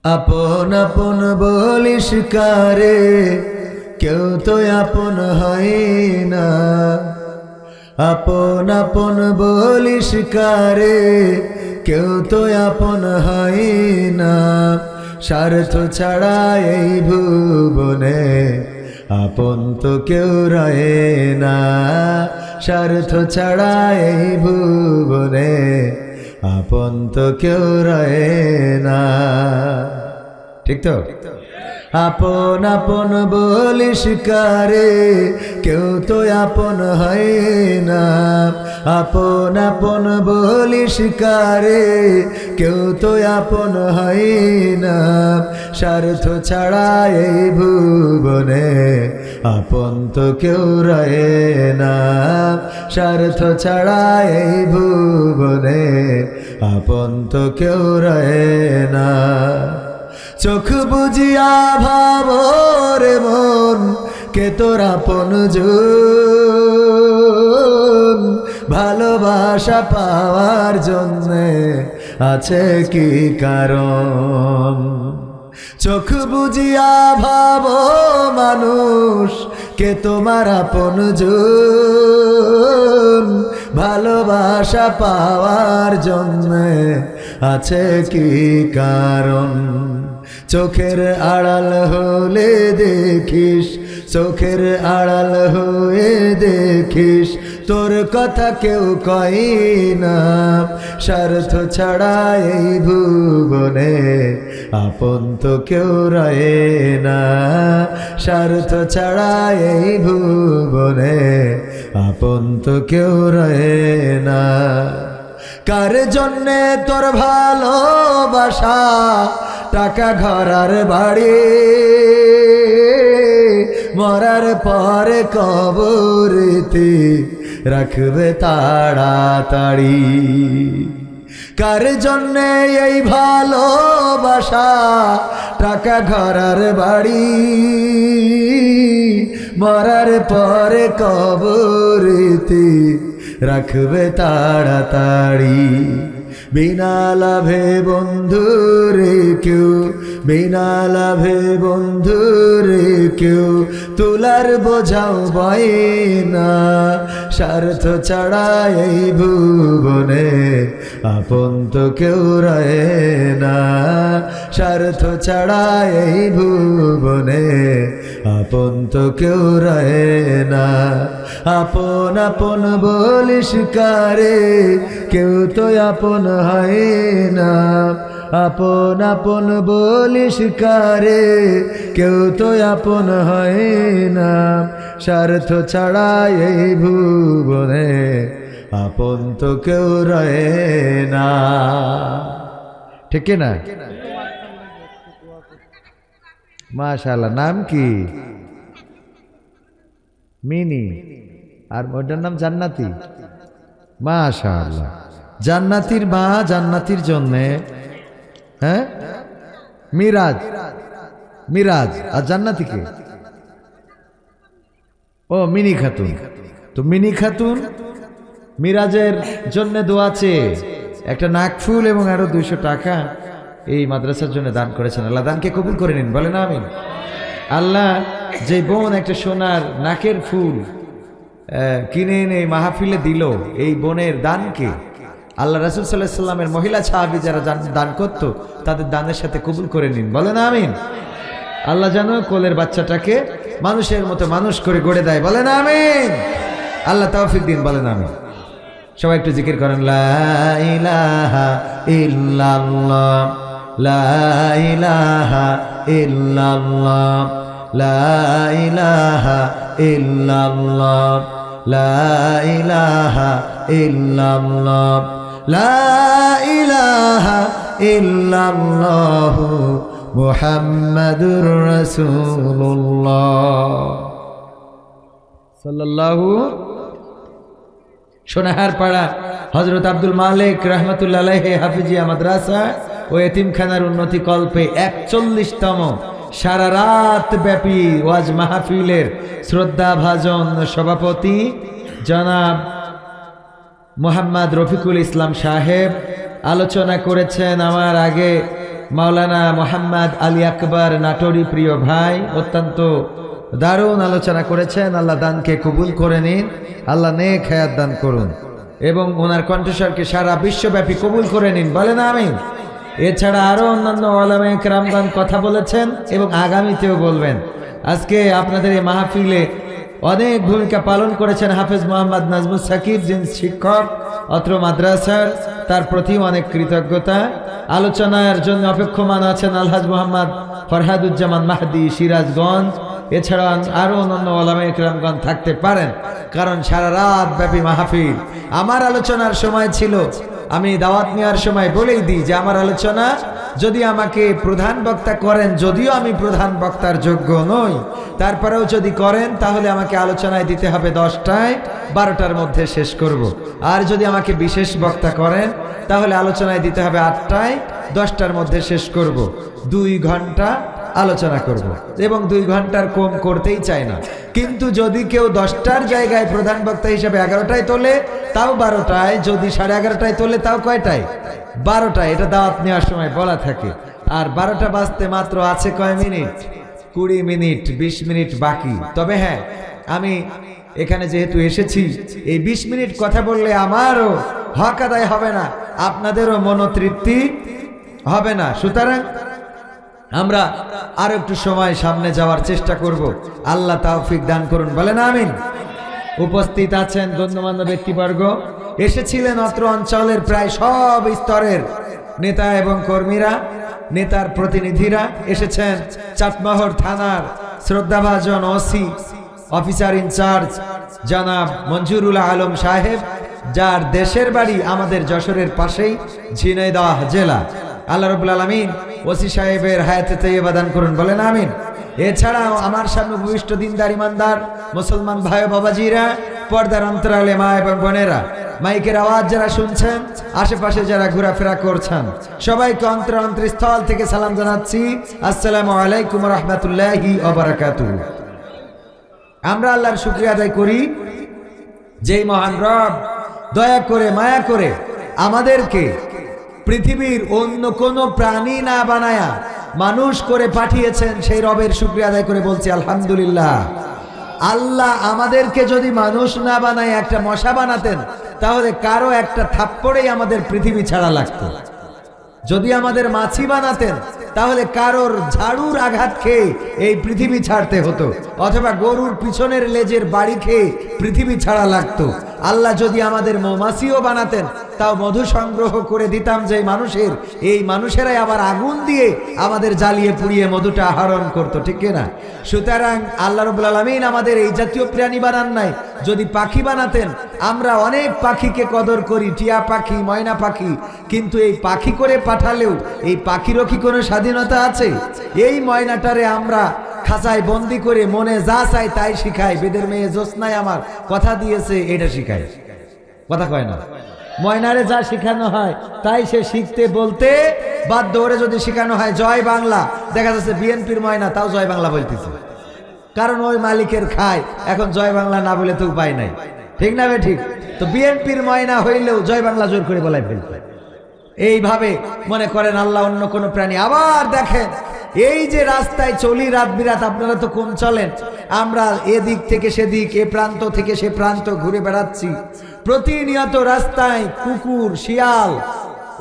আপন আপন বলিস কারে, কেউ তো আপন হয় না। আপন আপন বলিস কারে, কেউ তো আপন হয় না। স্বার্থ ছাড়া এই ভুবনে আপন তো কেউ রয়ে না। স্বার্থ ছাড়া এই ভুবনে আপন তো কেউ রয়ে না। ঠিক তো? আপন আপন বলিস কারে, কেউ তো আপন হয় না। আপন আপন বলিস কারে, কেউ তো আপন হয় না। স্বার্থ ছাড়া এই ভুবনে আপন তো কেউ রয়ে না। স্বার্থ ছাড়া এই ভুবনে আপন তো কেউ রয়ে না। চোখ বুঝিয়া ভাবরে মন, কে তোর আপনজন। ভালোবাসা পাওয়ার জন্যে আছে কি কারণ? চোখ বুঝিয়া ভাব মানুষ, কে তোমার আপনজন। ভালোবাসা পাওয়ার জন্যে আছে কি কারণ? চোখের আড়াল হলে দেখিস, চোখের আড়াল হয়ে দেখিস, তোর কথা কেউ কয় না। স্বার্থ ছাড়া এই ভুবনে আপন তো কেউ রয়ে না। স্বার্থ ছাড়া এই ভুবনে আপন তো কেউ রয়ে না। কার জন্যে তোর ভালোবাসা, টাকা ঘরার বাড়ি, মরার পরে কবরেতে রাখবে তাড়াতাড়ি। কার জন্যে এই ভালোবাসা, টাকা ঘরার বাড়ি, মরার পরে কবরেতে রাখবে তাড়াতাড়ি। বিনা লাভে বন্ধুরে কেউ, বিনা লাভে বন্ধুরে কেউ তুলার বোঝাও বয় না। স্বার্থ ছাড়া এই ভুবনে আপন তো কেউ রয়ে না। স্বার্থ ছাড়া এই ভুবনে আপন তো কেউ রয়ে না। আপন আপন বলিস কারে, কেউ তো আপন হয় না। আপন আপন বলিস কারে, কেউ তো আপন হয় না। স্বার্থ ছাড়া এই ভুবনে আপন তো কেউ রয়ে না। ঠিক না? মাশাআল্লাহ। নাম কি? মিনি। আর ওটার নাম জান্নাতি। মাশাআল্লাহ। জান্নাতির মা জান্নাতির জন্যে, হ্যাঁ, মিরাজ। মিরাজ আর জান্নাতি কে? ও মিনি খাতুন। তো মিনি খাতুন মিরাজের জন্য দোয়া চেয়ে একটা নাকফুল এবং আরো 200 টাকা এই মাদ্রাসার জন্য দান করেছেন। আল্লাহ দানকে কবুল করে নিন, বলেন আমিন। আল্লাহ যে বোন একটা সোনার নাকের ফুল কিনে এনে মাহফিলে দিল, এই বোনের দানকে আল্লাহ রাসূল সাল্লাল্লাহু আলাইহি সাল্লামের মহিলা সাহাবী যারা দান করত, তাদের দানের সাথে কবুল করে নিন, বলেন আমিন। আল্লাহ যেন কোলের বাচ্চাটাকে মানুষের মতো মানুষ করে গড়ে দেয়, বলেন আমিন। আল্লাহ তৌফিক দিন, বলেন আমিন। সবাই একটু জিকির করেন, লা ইলাহা ইল্লাল্লাহ, লা ইলাহা ইল্লাল্লাহ, লা ইলাহা ইল্লাল্লাহ, লা ইলাহা ইল্লাল্লাহ, লা ইলাহা ইল্লাল্লাহ মুহাম্মাদুর রাসূলুল্লাহ সাল্লাল্লাহু। সোনাহার পাড়া হযরত আব্দুল মালিক রাহমাতুল্লাহ আলাইহি হাফিজিয়া মাদ্রাসা ও এতিমখানার উন্নতি কল্পে 41তম সারা রাত ব্যাপী ওয়াজ মাহফিলের শ্রদ্ধাভাজন সভাপতি জনাব মোহাম্মদ রফিকুল ইসলাম সাহেব আলোচনা করেছেন। আমার আগে মাওলানা মোহাম্মদ আলী আকবর নাটোরি প্রিয় ভাই অত্যন্ত দারুণ আলোচনা করেছেন। আল্লাহ দানকে কবুল করে নিন, আল্লাহ নেক হায়াত দান করুন এবং ওনার কণ্ঠস্বরকে সারা বিশ্বব্যাপী কবুল করে নিন, বলেন আমিন। এছাড়া আরো অন্যান্য ওলামায়ে কেরামগণ কথা বলেছেন এবং আগামীতেও বলবেন। আজকে আপনাদের এই মাহফিলে অনেক ভূমিকা পালন করেছেন হাফেজ মোহাম্মদ নাজমুস সাকিব, যিনি শিক্ষক অত্র মাদ্রাসার, তার প্রতি অনেক কৃতজ্ঞতা। আলোচনার জন্য অপেক্ষমান আছেন আলহাজ মোহাম্মদ ফরহাদুজ্জামান মাহদি সিরাজগঞ্জ। এছাড়া আরো অন্যান্য ওলামায়ে কেরামগণ থাকতে পারেন, কারণ সারা রাত ব্যাপী মাহফিল। আমার আলোচনার সময় ছিল, আমি দাওয়াত নেওয়ার সময় বলেই দিই যে আমার আলোচনা যদি আমাকে প্রধান বক্তা করেন, যদিও আমি প্রধান বক্তার যোগ্য নই, তারপরেও যদি করেন তাহলে আমাকে আলোচনায় দিতে হবে 10টায়, 12টার মধ্যে শেষ করব। আর যদি আমাকে বিশেষ বক্তা করেন তাহলে আলোচনায় দিতে হবে 8টায়, 10টার মধ্যে শেষ করব। 2 ঘন্টা আলোচনা করব এবং 2 ঘন্টার কম করতেই চাই না। কিন্তু যদি কেউ 10টার জায়গায় প্রধান বক্তা হিসেবে 11টায় তোলে তাও 12টায়, যদি 11:30টায় তোলে তাও কয়টায়? 12টায়। এটা দাওয়াত নেওয়ার সময় বলা থাকে। আর 12টা বাজতে মাত্র আছে কয় মিনিট? 20 মিনিট, 20 মিনিট বাকি। তবে হ্যাঁ, আমি এখানে যেহেতু এসেছি, এই 20 মিনিট কথা বললে আমারও হক আদায় হবে না, আপনাদেরও মনোতৃপ্তি হবে না। সুতরাং আমরা আর একটু সময় সামনে যাওয়ার চেষ্টা করব। আল্লাহ তৌফিক দান করুন, বলেন আমিন। উপস্থিত আছেন গণ্যমান্য ব্যক্তিবর্গ, এসেছিলেন অত্র অঞ্চলের প্রায় সব স্তরের নেতা এবং কর্মীরা, নেতার প্রতিনিধিরা এসেছেন। চাটমোহর থানার শ্রদ্ধাভাজন ওসি অফিসার ইনচার্জ জনাব মঞ্জুরুল আলম সাহেব, যার দেশের বাড়ি আমাদের যশোরের পাশেই, ঝিনাইদহ জেলা। আল্লাহ রাব্বুল আলামিন ওসি সাহেবের হায়াতে তাইয়্যিবা দান করুন, বলেন আমিন। এছাড়াও আমার সামনে উপবিষ্ট দিনদার ইমানদার মুসলমান ভাই বাবাজিরা, পর্দার অন্তরালে মা এবং বোনেরা, মাইকের আওয়াজ যারা শুনছেন, আশেপাশে যারা ঘোরাফেরা করছেন, সবাইকে অন্তরস্থল থেকে সালাম জানাচ্ছি, আসসালামু আলাইকুম ওয়া রাহমাতুল্লাহি ওয়া বারাকাতুহু। আমরা আল্লাহর শুকরিয়া আদায় করি, যেই মহান রব দয়া করে মায়া করে আমাদেরকে পৃথিবীর অন্য কোনো প্রাণী না বানায়া মানুষ করে পাঠিয়েছেন। সেই রবের শুকরিয়া আদায় করে বলছি আলহামদুলিল্লাহ। আল্লাহ আমাদেরকে যদি মানুষ না বানায় একটা মশা বানাতেন, তাহলে কারো একটা থাপ্পড়েই আমাদের পৃথিবী ছাড়া লাগতো। যদি আমাদের মাছি বানাতেন, তাহলে কারোর ঝাড়ুর আঘাত খেয়ে এই পৃথিবী ছাড়তে হতো, অথবা গরুর পিছনের লেজের বাড়ি খেয়ে পৃথিবী ছাড়া লাগতো। আল্লাহ যদি আমাদের মৌমাছিও বানাতেন, তাও মধু সংগ্রহ করে দিতাম যে মানুষের, এই মানুষেরাই আবার আগুন দিয়ে আমাদের জ্বালিয়ে পুড়িয়ে মধুটা আহরণ করতো, ঠিক না? সুতরাং আল্লাহ রাব্বুল আলামিন আমাদের এই জাতীয় প্রাণী বানান নাই। যদি পাখি বানাতেন, আমরা অনেক পাখিকে কদর করি, টিয়া পাখি, ময়না পাখি, কিন্তু এই পাখি করে পাঠালেও এই পাখিরও কি কোনো স্বাধীনতা আছে? এই ময়নাটারে আমরা খাঁচায় বন্দি করে মনে যা চাই তাই শিখাই। বেদের মেয়ে জ্যোৎস্নায় আমার কথা দিয়েছে, এটা শিখায়, কথা কয় না। ময়নারে যা শিখানো হয় তাই সে শিখতে বলতে বাধ্য। ওরে যদি শিখানো হয় জয় বাংলা, দেখা যাচ্ছে বিএনপির ময়না তাও জয় বাংলা বলতেছে, কারণ ওই মালিকের খায়। এখন জয় বাংলা না বলে তো উপায় নাই, ঠিক না? ঠিক। তো বিএনপির ময়না হইলেও জয় বাংলা জোর করে বলাই ফেলবে। এইভাবে মনে করেন আল্লাহ অন্য কোন প্রাণী। আবার দেখেন, এই যে রাস্তায় চলি রাত বিরাত, আপনারা তো কম চলেন, আমরা এদিক থেকে সেদিক, এ প্রান্ত থেকে সে প্রান্ত ঘুরে বেড়াচ্ছি। প্রতিনিয়ত রাস্তায় কুকুর, শিয়াল,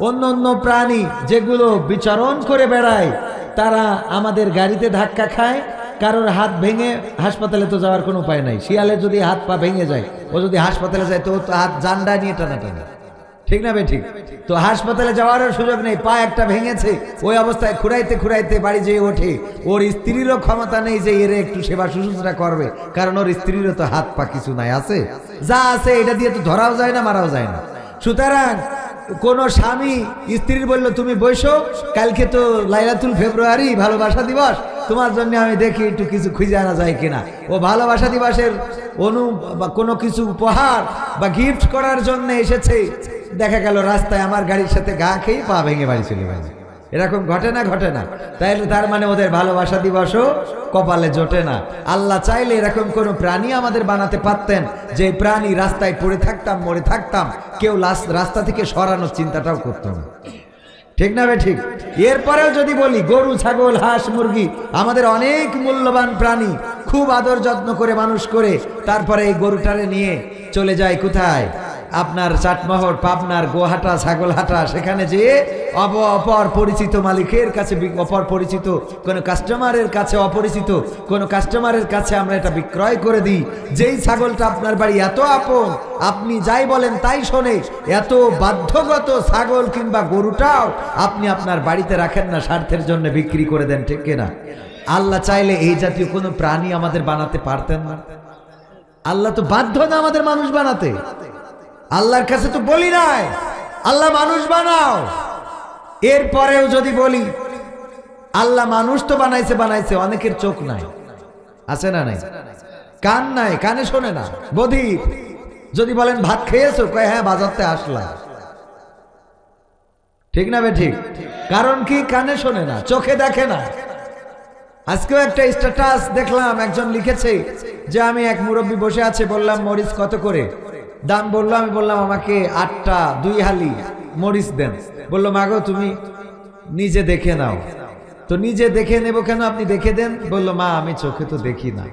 অন্য অন্য প্রাণী যেগুলো বিচরণ করে বেড়ায়, তারা আমাদের গাড়িতে ধাক্কা খায়। কারোর হাত ভেঙে হাসপাতালে তো যাওয়ার কোনো উপায় নাই। শিয়ালের যদি হাত পা ভেঙে যায়, ও যদি হাসপাতালে যায় তো হাত জান্ডা নিয়ে টানাটানি, ঠিক না? ঠিক। তো হাসপাতালে যাওয়ারও সুযোগ নেই, পা একটা ভেঙেছে, ওই অবস্থায় খুঁড়াইতে খুঁড়াইতে বাড়ি যেয়ে ওঠে। ওর স্ত্রীরও ক্ষমতা নেই যে এর একটু সেবা শুশ্রূষা করবে, কারণ ওর স্ত্রীরও তো হাত পা কিছু নাই, আছে যা আছে এটা দিয়ে তো ধরাও যায় না, মারাও যায় না। সুতরাং কোন স্বামী স্ত্রীর বলল, তুমি বসো, কালকে তো লাইলাতুল ফেব্রুয়ারি, ভালোবাসা দিবস, তোমার জন্য আমি দেখি একটু কিছু খুঁজে আনা যায় কিনা। ও ভালোবাসা দিবসের বা কোনো কিছু উপহার বা গিফট করার জন্য এসেছে, দেখা গেল রাস্তায় আমার গাড়ির সাথে গা খেয়ে পা ভেঙে বাড়ি চলে গেছে। এরকম ঘটে না? ঘটে না? তাইলে তার মানে ওদের ভালোবাসা দিবসও কপালে জোটে না। আল্লাহ চাইলে এরকম কোন প্রাণী আমাদের বানাতে পারতেন, যে প্রাণী রাস্তায় পড়ে থাকতাম, মরে থাকতাম, কেউ রাস্তা থেকে সরানোর চিন্তাটাও করতো না, ঠিক না বে ঠিক? এরপরেও যদি বলি গরু ছাগল হাঁস মুরগি আমাদের অনেক মূল্যবান প্রাণী, খুব আদর যত্ন করে মানুষ করে তারপরে এই গরুটারে নিয়ে চলে যায় কোথায়? আপনার চাটমোহর, পাবনার গোহাটা, ছাগলহাটা, সেখানে যেয়ে অপর পরিচিত মালিকের কাছে, অপর পরিচিত কোনো কাস্টমারের কাছে, অপরিচিত কোনো কাস্টমারের কাছে আমরা এটা বিক্রয় করে দিই। যেই ছাগলটা আপনার বাড়ি এত আপন, আপনি যাই বলেন তাই শোনে, এত বাধ্যগত ছাগল কিংবা গরুটাও আপনি আপনার বাড়িতে রাখেন না, স্বার্থের জন্য বিক্রি করে দেন, ঠিক কিনা? আল্লাহ চাইলে এই জাতীয় কোনো প্রাণী আমাদের বানাতে পারতেন না। আল্লাহ তো বাধ্য না আমাদের মানুষ বানাতে। আল্লাহর কাছে তো বলি নাই আল্লাহ মানুষ বানাও। এরপরেও যদি বলি আল্লাহ মানুষ তো বানাইছে, অনেকের চোখ নাই, আছে না নাই? কান নাই, কানে শোনে না, বধির। যদি বলেন ভাত খেয়েছো, কয় হ্যাঁ বাজারতে আসলাম। ঠিক না বে ঠিক? কারণ কি? কানে শোনে না, চোখে দেখে না। আজকেও একটা স্ট্যাটাস দেখলাম, একজন লিখেছে যে আমি এক মুরব্বী বসে আছে, বললাম মরিচ কত করে দাম? বললো, আমি বললাম আমাকে 8টা 2 হালি মরিচ দেন। বললো মাগো তুমি নিজে দেখে নাও। তো নিজে দেখে নেব কেন, আপনি দেখে দেন। বললো মা আমি চোখে তো দেখি না।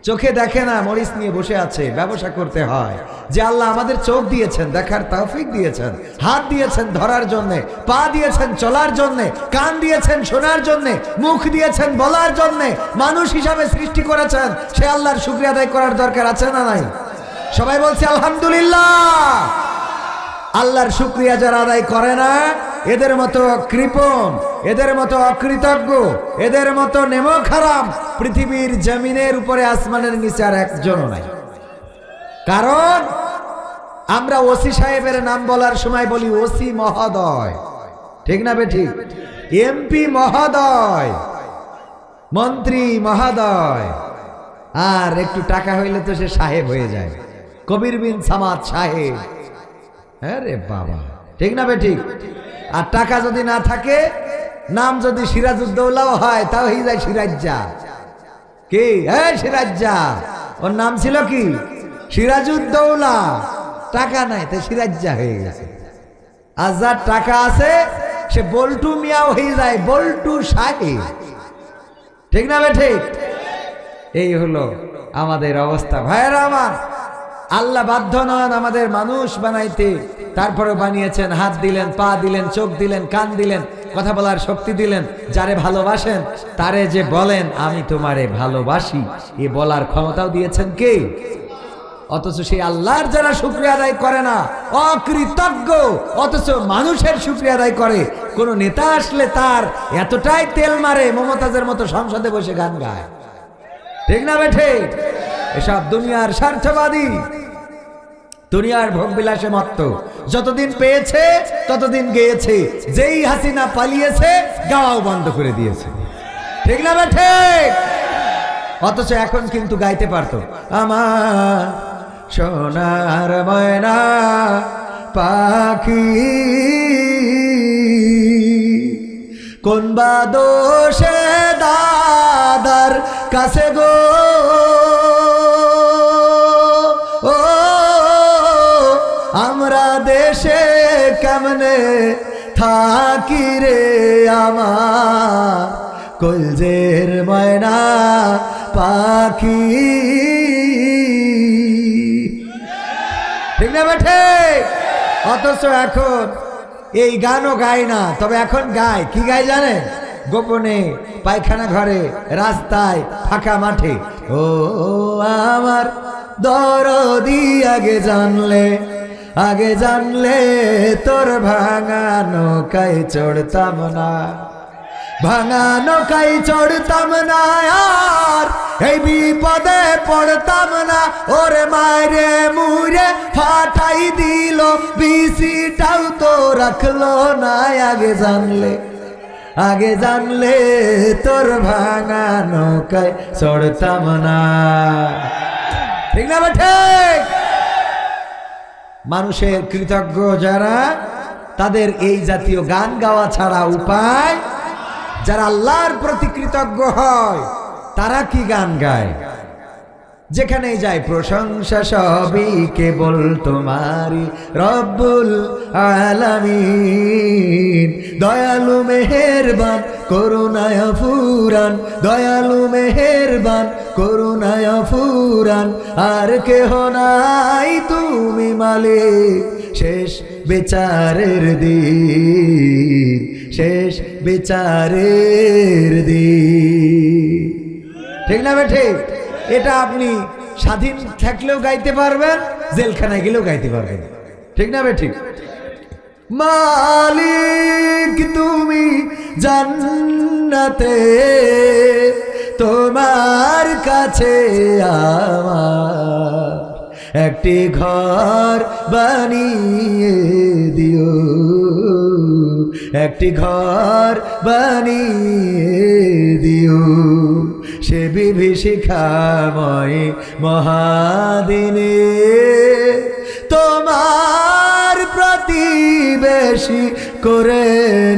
চোখে দেখে না, মরিচ নিয়ে বসে আছে, ব্যবসা করতে হয়। যে আল্লাহ আমাদের চোখ দিয়েছেন, দেখার তৌফিক দিয়েছেন, হাত দিয়েছেন ধরার জন্যে, পা দিয়েছেন চলার জন্যে, কান দিয়েছেন শোনার জন্যে, মুখ দিয়েছেন বলার জন্যে, মানুষ হিসাবে সৃষ্টি করেছেন, সে আল্লাহর শুকরিয়া আদায় করার দরকার আছে না নাই? সবাই বলছে আলহামদুলিল্লাহ। আল্লাহর শুকরিয়া যারা আদায় করে না, এদের মতো কৃপণ, এদের মতো অকৃতজ্ঞ, এদের মতো নেমক হারাম পৃথিবীর জমিনের উপরে, আসমানের নিচে আর একজনও নাই। কারণ আমরা ওসি সাহেবের নাম বলার সময় বলি ওসি মহোদয়, ঠিক না বে ঠিক? এমপি মহোদয়, মন্ত্রী মহোদয়, আর একটু টাকা হইলে তো সে সাহেব হয়ে যায়, কবির বিন সামাদ সাহেব। আরে বাবা, ঠিক না বে ঠিক? আর টাকা যদি না থাকে, নাম যদি সিরাজউদ্দৌলাও হয়, তাও হয়ে যায় সিরাজ্জা। কি? হ্যাঁ সিরাজ্জা। ওর নাম ছিল কি? সিরাজউদ্দৌলা। টাকা নাই, তাই সিরাজ্জা হয়ে গেছে। আর যার টাকা আছে সে বল্টু মিয়াও হয়ে যায়, বল্টু সাহেব। ঠিক না বে ঠিক? এই হলো আমাদের অবস্থা। ভাইয়েরা আমার, আল্লাহ বাধ্য নন আমাদের মানুষ বানাইতে, তারপরে বানিয়েছেন, হাত দিলেন, পা দিলেন, চোখ দিলেন, কান দিলেন, কথা বলার শক্তি দিলেন। যারে ভালোবাসেন তারে যে বলেন আমি তোমারে ভালোবাসি, এ বলার ক্ষমতাও দিয়েছেন কে? অথচ সেই আল্লাহর যারা শুকরিয়া আদায় করে না, অকৃতজ্ঞ, অথচ মানুষের শুকরিয়া আদায় করে। কোন নেতা আসলে তার এতটাই তেল মারে, মমতাজের মতো সংসদে বসে গান গায়। ঠিক না বেঠে? এসব দুনিয়ার স্বার্থবাদী, দুনিয়ার ভোগ বিলাসে মত্ত। যতদিন পেয়েছে ততদিন গেয়েছে, যেই হাসিনা পালিয়েছে গাওয়াও বন্ধ করে দিয়েছে। ঠিক না বেঠে? অথচ এখন কিন্তু গাইতে পারতো, আমার সোনার ময়না পাখি কোন বা দোষে দাদার কাছে গো, ও আমরা দেশে কেমনে থাকি রে আমার কলজের ময়না পাখি। ঠিক না বেঠে? অথচ এখন এই গানও গায় না, তবে এখন গায়। কি গায় জানেন? গোপনে, পায়খানা ঘরে, রাস্তায়, ফাঁকা মাঠে। ও আমার দরদি আগে জানলে তোর ভাঙা নৌকায় চড়তাম না, ভাঙা নৌকায় চড়তাম না, আর এই বিপদে পড়তাম না। ওরে মারে মুরে ফাটাই দিল, বিসিটাও তো রাখলো না। আগে জানলে তোর ভাঙা নৌকায় চড়তাম না। ঠিক না বেঠে? মানুষের কৃতজ্ঞ যারা, তাদের এই জাতীয় গান গাওয়া ছাড়া উপায়। যারা আল্লাহর প্রতি কৃতজ্ঞ হয় তারা কি গান গায়? যেখানেই যাই প্রশংসা সবই কেবল তোমারই রব্বুল আলামিন। দয়ালু মেহেরবান করুণায় ফুরান, দয়ালু মেহেরবান করুণায় ফুরান, আর কেহ নাই তুমি মালিক শেষ বিচারের দিন, শেষ বিচারের দিন। ঠিক না ঠিক? এটা আপনি স্বাধীন থাকলেও গাইতে পারবেন, জেলখানায় গেলেও গাইতে পারবেন। ঠিক না ঠিক? মালিক তুমি জান্নাতে, তোমার কাছে আমার একটি ঘর বানিয়ে দিও, একটি ঘর বানিয়ে দিও সে বিভীষিকাময় মহাদিনে, তোমার প্রতিবেশী করে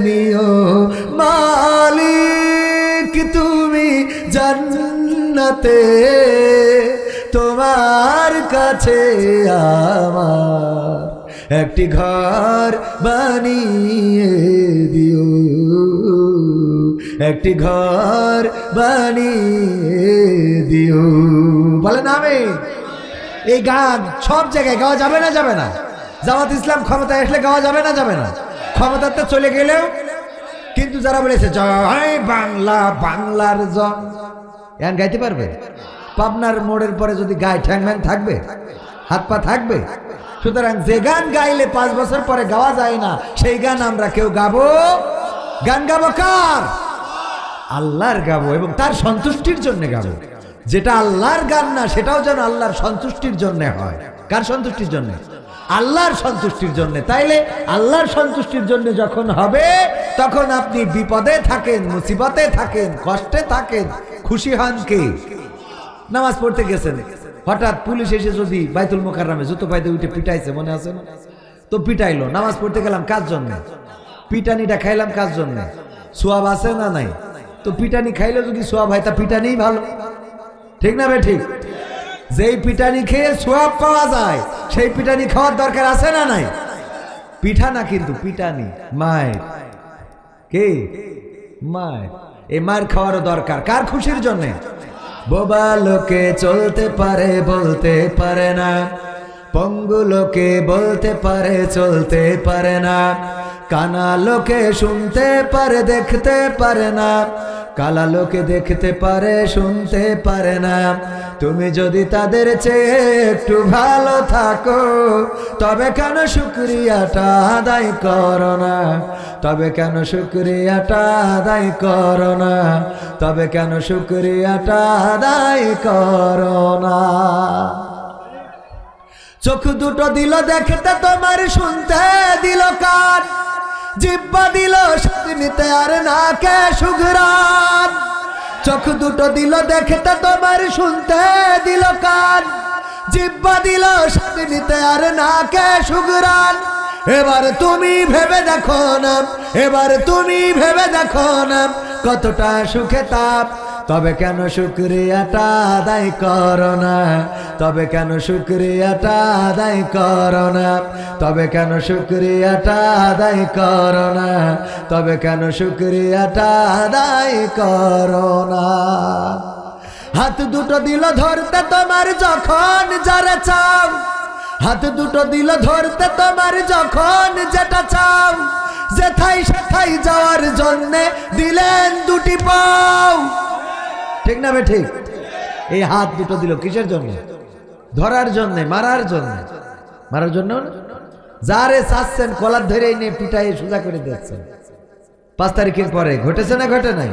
নিও। মালিক তুমি জান্নাতে, তোমার কাছে আমার একটি ঘর বানিয়ে দিও, একটি ঘর বানিয়ে দিও। বলেন আমিন। এই গান সব জায়গায় গাওয়া যাবে না? যাবে না? জামাত ইসলাম ক্ষমতায় আসলে গাওয়া যাবে না? যাবে না? ক্ষমতাতে চলে গেলেও কিন্তু যারা বলেছে জয় বাংলা, বাংলার জন, গান গাইতে পারবে? পাবনার মোড়ের পরে যদি গায়ে ঠ্যাং ম্যাং থাকবে, হাত পা থাকবে? সুতরাং যে গান গাইলে 5 বছর পরে গাওয়া যায় না, সেই গান আমরা কেউ গাবো? গান গাবো কার? আল্লাহর গাবো, এবং তার সন্তুষ্টির জন্য গাবো। যেটা আল্লাহর গান না সেটাও যেন আল্লাহর সন্তুষ্টির জন্য হয়। কার সন্তুষ্টির জন্য? আল্লাহর সন্তুষ্টির জন্য। তাইলে আল্লাহর সন্তুষ্টির জন্য যখন হবে, তখন আপনি বিপদে থাকেন, মুসিবতে থাকেন, কষ্টে থাকেন, খুশি হন কে? নামাজ পড়তে গেছেন, হঠাৎ পুলিশ এসে যদি বাইতুল মোকাররমে জুতো পাইতে উঠে পিটাইছে, মনে আছে না? তো পিটাইলো। নামাজ পড়তে গেলাম কার জন্য? পিটানিটা খাইলাম কার জন্য? সোয়াব আছে না নাই? তো পিটানি খাইলে যদি সোয়াব হয়, তা পিটানি ভালো। ঠিক না ভাই? ঠিক। যেই পিটানি খেয়ে সোয়াব পাওয়া যায়, সেই পিটানি খাওয়ার দরকার আছে না নাই? পিঠা না কিন্তু পিটানি, মায়ের। কে? মায়ের। এই মায়ের খাওয়ারও দরকার। কার খুশির জন্য? বোবা লোকে চলতে পারে, বলতে পারে না। পঙ্গু লোকে বলতে পারে, চলতে পারে না। কানা লোকে শুনতে পারে, দেখতে পারে না। কালা লোকে দেখতে পারে, শুনতে পারে না। তুমি যদি তাদের চেয়ে একটু ভালো থাকো, তবে কেন শুকরিয়াটা আদায় করো না? তবে কেন শুকরিয়াটা আদায় করো না? তবে কেন শুকরিয়াটা আদায় করো না? চোখ দুটো দিল দেখতে তোমার, শুনতে দিল কান, জিহ্বা দিল স্বাদ নিতে আর নাকে সুঘ্রাণ। চোখ দুটো দিল দেখতে তোমার, শুনতে দিল কান, জিহ্বা দিল স্বাদ নিতে আর নাকে সুঘ্রাণ। এবার তুমি ভেবে দেখো না, এবার তুমি ভেবে দেখো না, কতটা সুখে তাপ। তবে কেন শুকরিয়াটা আদায় করো না? তবে কেন শুকরিয়াটা আদায় করো না? তবে কেন শুকরিয়াটা আদায় করো না? তবে কেন শুকরিয়াটা আদায় করো না? হাত দুটো দিল ধরতে তোমার যখন যারা চাও, হাত দুটো দিল ধরতে তোমার যখন যেটা চাও। যেথায় সেথায় যাওয়ার জন্যে দিলেন দুটি পাও। ঠিক না ভাই? ঠিক। এই হাত দুটো দিল কিসের জন্য? ধরার জন্য, মারার জন্য। মারার জন্য যারে চাচ্ছেন কলার ধরে এনে পিটাই সোজা করে দিচ্ছেন। 5 তারিখের পরে ঘটেছে না ঘটে নাই?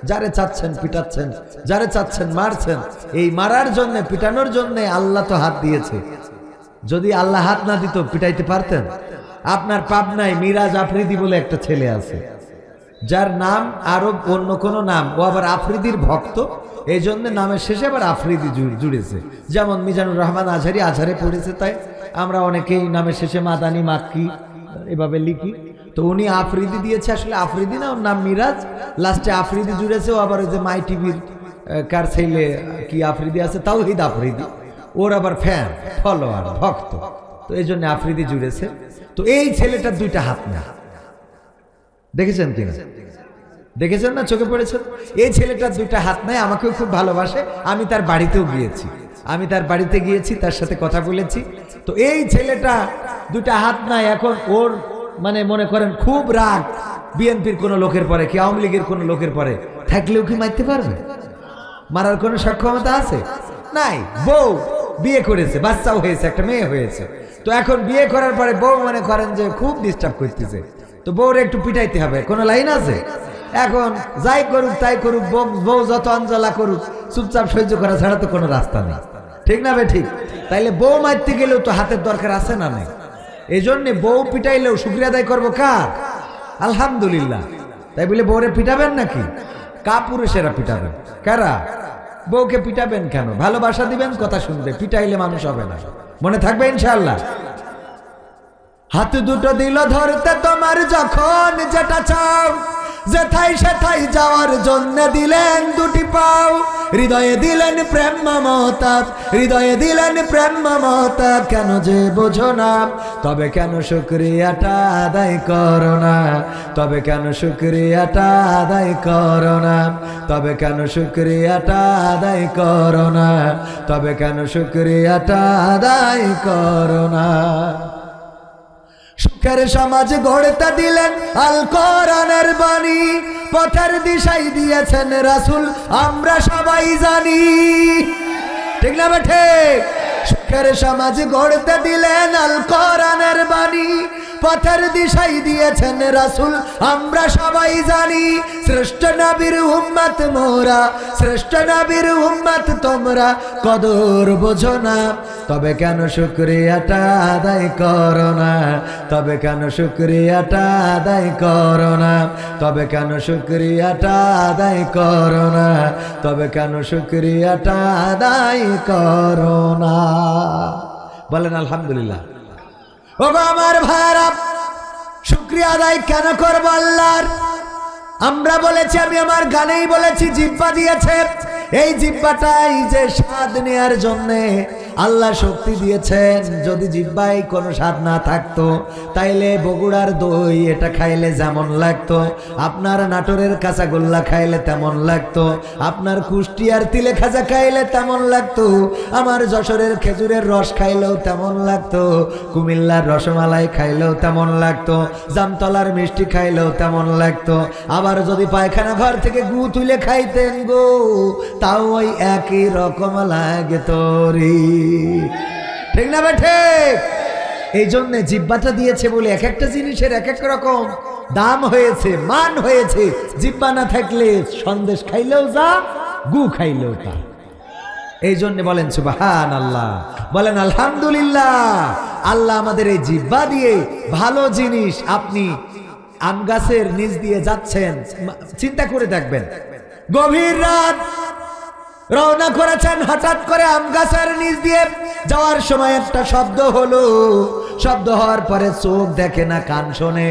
যারে চাচ্ছেন পিটাচ্ছেন, যারে চাচ্ছেন মারছেন। এই মারার জন্য, পিটানোর জন্য আল্লাহ তো হাত দিয়েছে। যদি আল্লাহ হাত না দিত পিটাইতে পারতেন? আপনার পাবনায় মিরাজ আফ্রিদি বলে একটা ছেলে আছে, যার নাম আরো অন্য কোন নাম, ও আবার আফ্রিদির ভক্ত, এই জন্য নামের শেষে আবার আফ্রিদি জুড়েছে। যেমন মিজানুর রহমান আজহারি আজহারে পড়েছে, তাই আমরা অনেকেই নামের শেষে মাদানি, মাক্কি এভাবে লিখি। তো উনি আফ্রিদি দিয়েছে, আসলে আফ্রিদি না, ওর নাম মিরাজ, লাস্টে আফ্রিদি জুড়েছে। ও আবার ওই যে মাই টিভির কার ছেলে কি আফ্রিদি আছে, তাওহিদ আফ্রিদি, ওর আবার ফ্যান ফলোয়ার ভক্ত, তো এই জন্য আফ্রিদি জুড়েছে। তো এই ছেলেটার দুইটা হাত না, দেখেছেন কিনা? দেখেছেন না, চোখে পড়েছেন? এই ছেলেটার দুইটা হাত নাই, আমাকেও খুব ভালোবাসে, আমি তার বাড়িতেও গিয়েছি, আমি তার বাড়িতে গিয়েছি, তার সাথে কথা বলেছি। তো এই ছেলেটা দুইটা হাত নাই, এখন ওর মানে মনে করেন খুব রাগ বিএনপির কোনো লোকের পরে, কি আওয়ামী লীগের কোনো লোকের পরে, থাকলেও কি মারতে পারবে? মারার কোনো সক্ষমতা আছে? নাই। বউ বিয়ে করেছে, বাচ্চাও হয়েছে, একটা মেয়ে হয়েছে। তো এখন বিয়ে করার পরে বউ মনে করেন যে খুব ডিস্টার্ব করতেছে, তো বউরে একটু পিটাইতে হবে, কোনো লাইন আছে? এখন যাই করুক তাই করুক, বউ যত অঞ্জলা করুক, চুপচাপ সহ্য করা ছাড়া তো কোনো রাস্তা নেই, ঠিক না বে ঠিক? তাইলে বউ মারতে গেলেও তো হাতের দরকার আছে না নেই? এই জন্য বউ পিটাইলেও শুকরিয়া আদায় করবো কার? আলহামদুলিল্লাহ। তাই বলে বউরে পিটাবেন নাকি? কাপুরুষেরা পিটাবেন। কারা? বউকে পিটাবেন কেন? ভালোবাসা দিবেন, কথা শুনবে, পিটাইলে মানুষ হবে না। মনে থাকবে ইনশাআল্লাহ। হাত দুটো দিল ধরতে তোমার যখন যেটা চাও, যেথায় সেথায় যাওয়ার জন্য দিলেন দুটি পাও, হৃদয়ে দিলেন প্রেম মমতা, হৃদয়ে দিলেন প্রেম মমতা, কেন যে বোঝো না? তবে কেন শুকরিয়াটা আদায় করো না? তবে কেন শুকরিয়াটা আদায় করো না? তবে কেন শুকরিয়াটা আদায় করো না? তবে কেন শুকরিয়াটা আদায় করো না? সুখের সমাজ গড়তে দিলেন আল কোরআনের বাণী, পথের দিশাই দিয়েছেন রাসূল, আমরা সবাই জানি, ঠিক না বেঠে? সুখের সমাজ গড়তে দিলেন আল কোরআনের বাণী, পথের দিশাই দিয়েছেন রাসূল, আমরা সবাই জানি। শ্রেষ্ঠ নবীর উম্মত মোরা, শ্রেষ্ঠ নবীর উম্মত তোমরা, কদর বোঝো না? তবে কেন শুকরিয়াটা আদায় করো না? তবে কেন শুকরিয়াটা আদায় করো না? তবে কেন শুকরিয়াটা আদায় করো না? তবে কেন শুকরিয়াটা আদায় করো না? বলেন আলহামদুলিল্লাহ। ও আমার ভাইরা, শুকরিয়া আদায় কেন করবো আল্লাহর? আমরা বলেছি, আমি আমার গানেই বলেছি, জিহ্বা দিয়েছে, এই জিহ্বাটাই যে স্বাদ নেয়ার জন্যে আল্লাহ শক্তি দিয়েছেন। যদি জিহ্বায় কোনো স্বাদ না থাকতো, তাইলে বগুড়ার দই এটা খাইলে যেমন লাগতো, আপনার নাটোরের কাঁচাগোল্লা খাইলে তেমন লাগতো, আপনার কুষ্টিয়ার তিলে খাজা খাইলে তেমন লাগতো, আমার যশোরের খেজুরের রস খাইলেও তেমন লাগতো, কুমিল্লার রসমালাই খাইলেও তেমন লাগতো, জামতলার মিষ্টি খাইলেও তেমন লাগতো। আবার যদি পায়খানা ঘর থেকে গু তুলে খাইতেন গো, তাও ওই একই রকম লাগে তোরি, ঠিক না বেঠে? এই জন্য জিহ্বাটা দিয়েছে বলে এক একটা জিনিসের এক এক রকম দাম হয়েছে, মান হয়েছে। জিহ্বা না থাকলে সন্দেশ খাইলেও যা, গু খাইলেও তা। এই জন্য বলেন সুবহানাল্লাহ, বলেন আলহামদুলিল্লাহ। আল্লাহ আমাদের এই জিহ্বা দিয়ে ভালো জিনিস, আপনি আম গাছের নিচ দিয়ে যাচ্ছেন, চিন্তা করে দেখবেন, গভীর রাত রওনা করেছেন, হঠাৎ করে আম গাছের নিচ দিয়ে যাওয়ার সময় একটা শব্দ হলো। শব্দ হওয়ার পরে চোখ দেখে না, কান শোনে।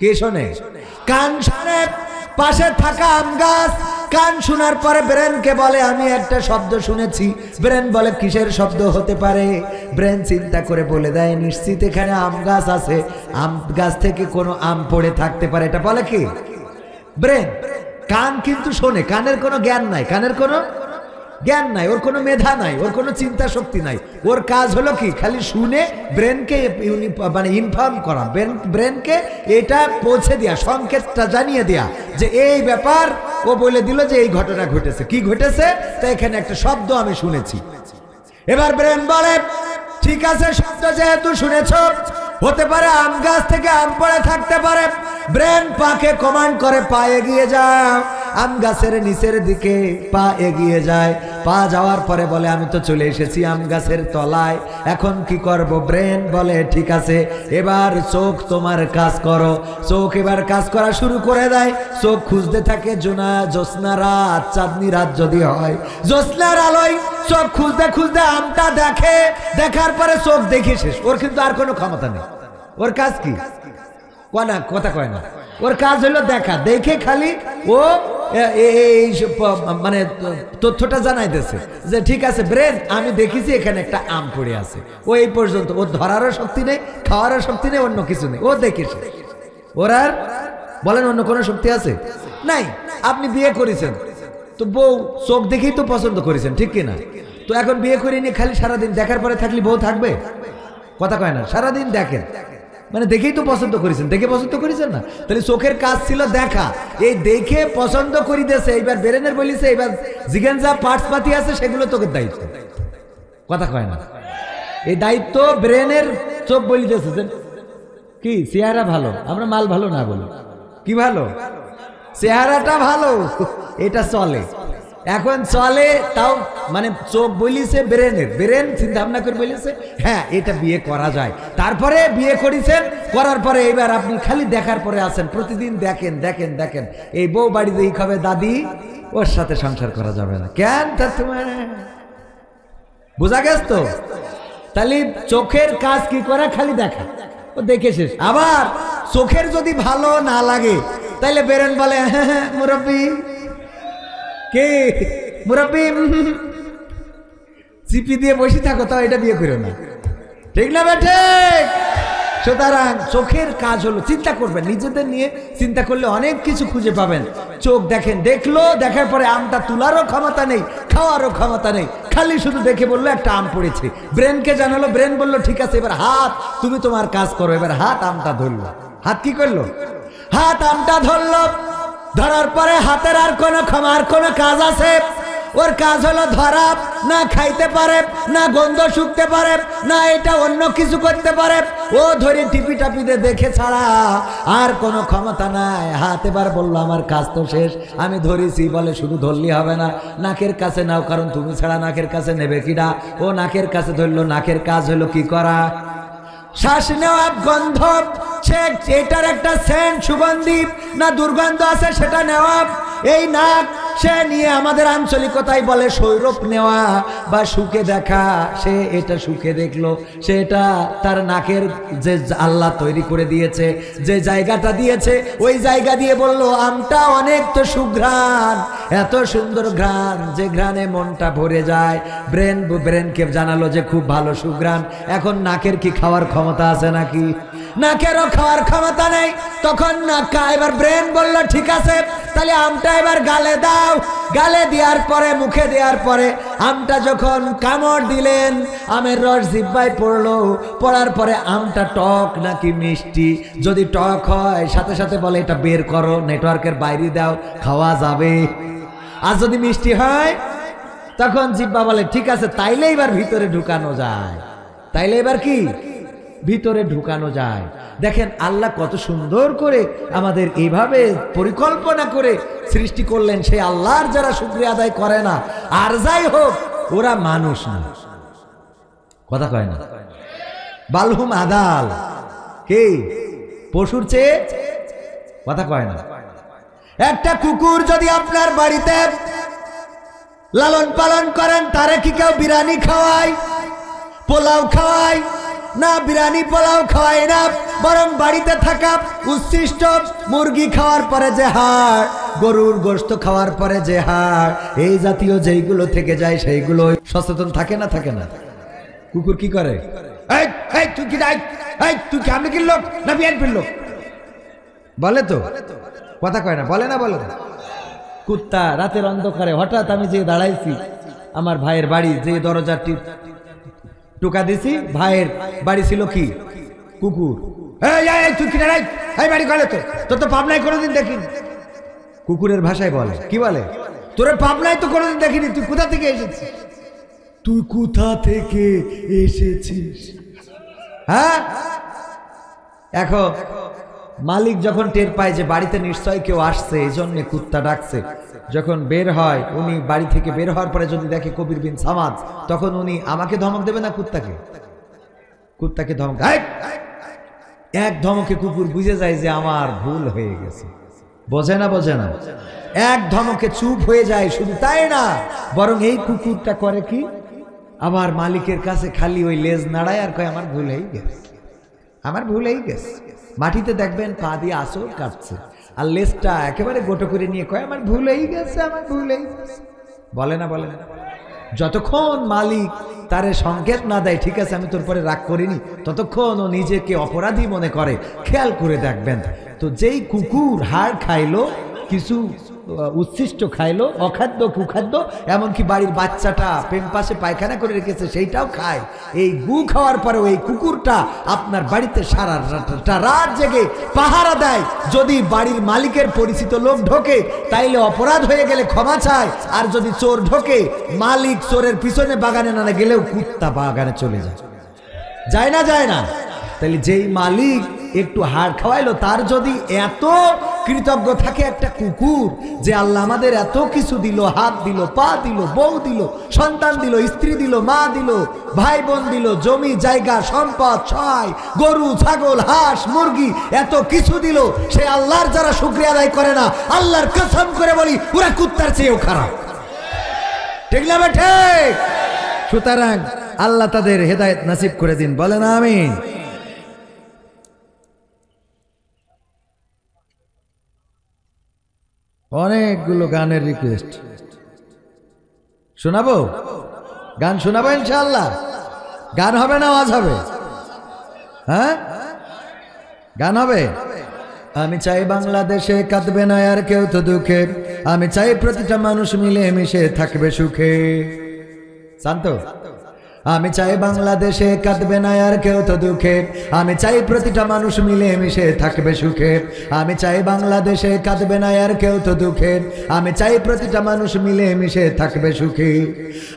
কে শোনে? কান শোনে। পাশে থাকা আম গাছ কান শোনার পরে ব্রেনকে বলে, আমি একটা শব্দ শুনেছি। ব্রেন বলে, কিসের শব্দ হতে পারে? ব্রেন চিন্তা করে বলে দেয়, নিশ্চিত এখানে আম গাছ আছে, আম গাছ থেকে কোনো আম পড়ে থাকতে পারে। এটা বলে কি? ব্রেন। কান কিন্তু শোনে, কানের কোনো জ্ঞান নাই, কানের কোনো জ্ঞান নাই, ওর কোনো মেধা নাই, ওর কোনো চিন্তা শক্তি নাই। ওর কাজ হলো কি? খালি শুনে ব্রেনকে মানে ইনফর্ম করা, ব্রেনকে এটা পৌঁছে দেয়া, সংকেতটা জানিয়ে দেয়া যে এই ব্যাপার। ও বলে দিল যে এই ঘটনা ঘটেছে। কি ঘটেছে? তা এখানে একটা শব্দ আমি শুনেছি। এবার ব্রেন বলে, ঠিক আছে, শব্দ যেহেতু শুনেছ, হতে পারে আম গাছ থেকে আম পড়ে থাকতে পারে। ব্রেন পাকে কমান্ড করে, পা এগিয়ে যাও। আম গাছের নিচের দিকে পা এগিয়ে যায়। পা যাওয়ার পরে বলে, আমি তো চলে এসেছি আম গাছের তলায়, এখন কি করব? ব্রেন বলে, ঠিক আছে, এবার চোখ তোমার কাজ করো। চোখ এবার কাজ করা শুরু করে দেয়। চোখ খুঁজতে থাকে জ্যোৎস্না রাত, চাঁদনি রাত যদি হয়, জ্যোৎস্নার আলোয় চোখ খুঁজতে খুঁজতে আমটা দেখে। দেখার পরে চোখ দেখে শেষ। ওর কিন্তু আর কোনো ক্ষমতা নেই। ওর কাজ কি? কথা কয় না। ওর কাজ হলো দেখা। দেখে খালি ও এই মানে তথ্যটা জানাইতেছে যে ঠিক আছে ব্রেন, আমি দেখেছি এখানে একটা আম পড়ে আছে, ও এই পর্যন্ত, ও ধরারও শক্তি নেই, খাওয়ারও শক্তি নেই, অন্য কিছু নেই, ও দেখেছে। ওর আর বলেন অন্য কোনো শক্তি আছে? নাই। আপনি বিয়ে করেছেন তো বউ চোখ দেখেই তো পছন্দ করেছেন, ঠিক কিনা? তো এখন বিয়ে করে নিয়ে খালি সারাদিন দেখার পরে থাকলে বউ থাকবে? কথা কয় না, সারাদিন দেখেন, মানে দেখেই তো পছন্দ করেছেন, দেখে পছন্দ করেছেন না? তাহলে চোখের কাজ ছিল দেখা, এই দেখে পছন্দ করিতেছে, এইবার ব্রেনের বলিছে, এইবার জিজ্ঞান যা পার্টস পাতি আছে সেগুলো তোকে দায়িত্ব। কথা কয় না, এই দায়িত্ব ব্রেনের। চোখ বলিতেছে যে কি চেহারা ভালো, আমরা মাল ভালো না বলি, কি ভালো? চেহারাটা ভালো, এটা চলে, এখন চলে। তাও মানে চোখ বলিছে ব্রেনের, ব্রেন চিন্তা ভাবনা করে বলেছে হ্যাঁ এটা বিয়ে করা যায়। তারপরে বিয়ে করেছেন, করার পরে এইবার আপনি খালি দেখার পরে আছেন, প্রতিদিন দেখেন দেখেন দেখেন, এই বউ বাড়িতে এই খাবে দাদি, ওর সাথে সংসার করা যাবে না কেন? তা তোমার বোঝা গেছ তো? তাহলে চোখের কাজ কি করে? খালি দেখা, ও দেখে শেষ। আবার চোখের যদি ভালো না লাগে তাইলে বেরেন বলে হ্যাঁ মুরব্বী, কে মুরব্বী, চিপি দিয়ে বসে থাকো, তাও এটা বিয়ে করো না, ঠিক না বেঠে? সুতরাং চোখের কাজ হলো চিন্তা করবেন, নিজেদের নিয়ে চিন্তা করলে অনেক কিছু খুঁজে পাবেন। চোখ দেখেন, দেখলো, দেখার পরে আমটা তোলারও ক্ষমতা নেই, খাওয়ারও ক্ষমতা নেই, খালি শুধু দেখে বললো একটা আম পড়েছে, ব্রেনকে জানালো, ব্রেন বললো ঠিক আছে এবার হাত তুমি তোমার কাজ করো, এবার হাত আমটা ধরলো। হাত কি করলো? হাত আমটা ধরলো, ধরার পরে হাতের আর কোনো ক্ষমার কোনো কাজ আছে? ওর কাজ হলো ধরা, না খাইতে পারে, না গন্ধ শুকতে পারে, না এটা অন্য কিছু করতে পারে, ও ধরে টিপি টাপিতে দেখে ছাড়া আর কোনো ক্ষমতা নাই। হাত এবার বললো আমার কাজ তো শেষ, আমি ধরেছি, বলে শুধু ধরলি হবে না, নাকের কাছে নাও, কারণ তুমি ছাড়া নাকের কাছে নেবে কিনা। ও নাকের কাছে ধরলো, নাকের কাজ হলো কি করা? শ্বাস নেওয়া, গন্ধ, এটার একটা সেন্ট সুগন্ধি না দুর্গন্ধ আছে সেটা নেওয়া, এই নাক সে নিয়ে আমাদের আঞ্চলিকতায় বলে সৌরভ নেওয়া বা শুকে দেখা। সে এটা শুকে দেখলো, সেটা তার নাকের যে আল্লাহ তৈরি করে দিয়েছে, যে জায়গাটা দিয়েছে, ওই জায়গা দিয়ে বললো আমটা অনেক তো সুঘ্রাণ, এত সুন্দর ঘ্রাণ যে ঘ্রাণে মনটা ভরে যায়। ব্রেনকে জানালো যে খুব ভালো সুঘ্রাণ। এখন নাকের কি খাওয়ার ক্ষমতা আছে নাকি? নাকেরও খাওয়ার ক্ষমতা নেই। তখন নাকা এবার ব্রেন বলল ঠিক আছে তাহলে আমটা এবার গালে দাও। গালে দেওয়ার পরে, মুখে দেওয়ার পরে আমটা যখন কামড় দিলেন, আমের রস জিহ্বায় পড়লো, পড়ার পরে আমটা টক নাকি মিষ্টি? যদি টক হয় সাথে সাথে বলে এটা বের করো, নেটওয়ার্কের বাইরে দাও, খাওয়া যাবে। আর যদি মিষ্টি হয় তখন জিহ্বা বলে ঠিক আছে তাইলে এবার ভিতরে ঢুকানো যায়। তাইলে এবার কি ভিতরে ঢুকানো যায়। দেখেন আল্লাহ কত সুন্দর করে আমাদের এইভাবে পরিকল্পনা করে সৃষ্টি করলেন। সেই আল্লাহর যারা শুকরিয়া আদায় করে না, আর যাই হোক ওরা মানুষ না। কথা কয় না? বালহুম আদাল, কে পশুর চেয়ে? কথা কয় না? একটা কুকুর যদি আপনার বাড়িতে লালন পালন করেন, তারে কি কেউ বিরিয়ানি খাওয়ায়, পোলাও খাওয়ায়? না, বিরিয়ানি পোলাও খাওয়ায় না, বরং বাড়িতে থাকা উচ্ছিষ্ট মুরগি খাওয়ার পরে যে হাড়, গরুর গোশত খাওয়ার পরে যে হাড়, এই জাতীয় যেইগুলো থেকে যায় সেইগুলো সচেতন থাকে না? থাকে না? কুকুর কি করে? তুই কি তুই কি আমি কি লোক না বিএনপির লোক বলে তো? কথা কয় না? বলে না? বলে না? কুত্তা রাতের অন্ধকারে হঠাৎ আমি যে দাঁড়াইছি আমার ভাইয়ের বাড়ি, যে দরজাটি টোকা দিছি, ভাইয়ের বাড়ি ছিল কি কুকুর। তুই কিনে এই বাড়ি গেলে তো তোর তো পাবনায় কোনোদিন দেখিনি। কুকুরের ভাষায় বলে কি বলে? তোর পাবনায় তো কোনোদিন দেখিনি, তুই কোথা থেকে এসেছিস? তুই কোথা থেকে এসেছিস? হ্যাঁ, এখন মালিক যখন টের পায় যে বাড়িতে নিশ্চয় কেউ আসছে, এই জন্য কুত্তা ডাকছে, যখন বের হয়, উনি বাড়ি থেকে বের হওয়ার পরে যদি দেখে কবির বিন সামাদ, তখন উনি আমাকে ধমক দেবে না কুত্তাকে? কুত্তাকে ধমক, এক ধমকে কুকুর বুঝে যায় যে আমার ভুল হয়ে গেছে। বোঝে না? বোঝে না? এক ধমকে চুপ হয়ে যায়। শুধু তাই না, বরং এই কুকুরটা করে কি, আবার মালিকের কাছে খালি ওই লেজ নাড়ায় আর কয় আমার ভুল হয়ে গেছে, আমার ভুল হয়ে গেছে। মাটিতে দেখবেন পা দিয়ে আঁচড় কাটছে, আর লেজটা একেবারে গোটো করে নিয়ে কয় আমার ভুল হয়ে গেছে, আমার ভুল হয়ে গেছে। বলে না, বলে না? যতক্ষণ মালিক তারে সংকেত না দেয় ঠিক আছে আমি তোর পরে রাগ করিনি, ততক্ষণ ও নিজেকে অপরাধী মনে করে। খেয়াল করে দেখবেন তো, যেই কুকুর হাড় খাইলো, কিছু উচ্ছিষ্ট খাইলো, অখাদ্য কুখাদ্য, এমনকি বাড়ির বাচ্চাটা পেম্পাসে পায়খানা করে রেখেছে সেইটাও খায়, এই গু খাওয়ার পরেও এই কুকুরটা আপনার বাড়িতে সারা রাত জেগে পাহারা দেয়। যদি বাড়ির মালিকের পরিচিত লোক ঢোকে তাইলে অপরাধ হয়ে গেলে ক্ষমা চায়, আর যদি চোর ঢোকে মালিক চোরের পিছনে বাগানে না গেলেও কুত্তা বাগানে চলে যায়। যায় না? যায় না? তাহলে যেই মালিক একটু হাড় খাওয়াইলো তার যদি এত কৃতজ্ঞ থাকে একটা কুকুর, যে আল্লাহ আমাদের এত কিছু দিল, হাত দিল, পা দিল, বউ দিল, সন্তান দিল, স্ত্রী দিল, মা দিল, ভাই বোন দিল, জমি জায়গা সম্পদ, ছয় গরু ছাগল হাঁস মুরগি, এত কিছু দিল, সে আল্লাহর যারা শুকরিয়া আদায় করে না, আল্লাহর কসম করে বলি ওরা কুত্তার চেয়েও খারাপ। ঠিক না বেঠে? সুতরাং আল্লাহ তাদের হেদায়েত নসিব করে দিন, বলেন আমিন। অনেকগুলো গানের রিকোয়েস্ট শোনাবো, গান শোনাবো ইনশাআল্লাহ। গান হবে না ওয়াজ হবে? হ্যাঁ, গান হবে। আমি চাই বাংলাদেশে কাঁদবে না আর কেউ তো দুঃখে, আমি চাই প্রতিটা মানুষ মিলে মিশে থাকবে সুখে। শান্ত। আমি চাই বাংলাদেশে কাঁদবে না আর কেউ তো দুঃখে, আমি চাই প্রতিটা মানুষ মিলে মিশে থাকবে সুখে। আমি চাই বাংলাদেশে কাঁদবে না আর কেউ তো দুঃখে, আমি চাই প্রতিটা মানুষ মিলে মিশে থাকবে সুখে।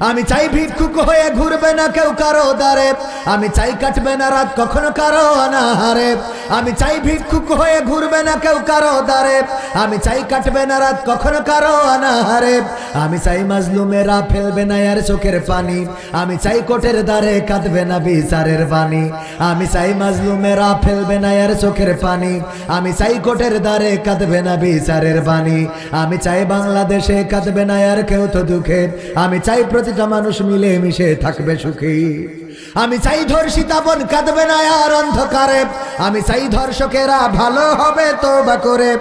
আমি চাই ভিক্ষুক হয়ে ঘুরবে না কেউ কারো দ্বারে, আমি চাই কাটবে না রাত কখনো কারো অনাহারে। আমি চাই ভিক্ষুক হয়ে ঘুরবে না কেউ কারো দ্বারে, আমি চাই কাটবে না রাত কখনো কারো অনাহারে। আমি চাই মাজলুমেরা ফেলবে না আর চোখের পানি, আমি চাই কোটের দ্বারে কাঁদবে না বিচারের বাণী। আমি চাই মাজলুমেরা ফেলবে না আর চোখের পানি, আমি চাই কোটের দ্বারে কাঁদবে না বিচারের বাণী। আমি চাই বাংলাদেশে কাঁদবে না আর কেউ তো দুঃখে, আমি চাই প্রতিটা মানুষ মিলে মিশে থাকবে সুখী। আমি চাই ধর্ষিতা বোন কাঁদবে না আর অন্ধকারে, আমি চাই ধর্ষকেরা ভালো হবে তওবা করে।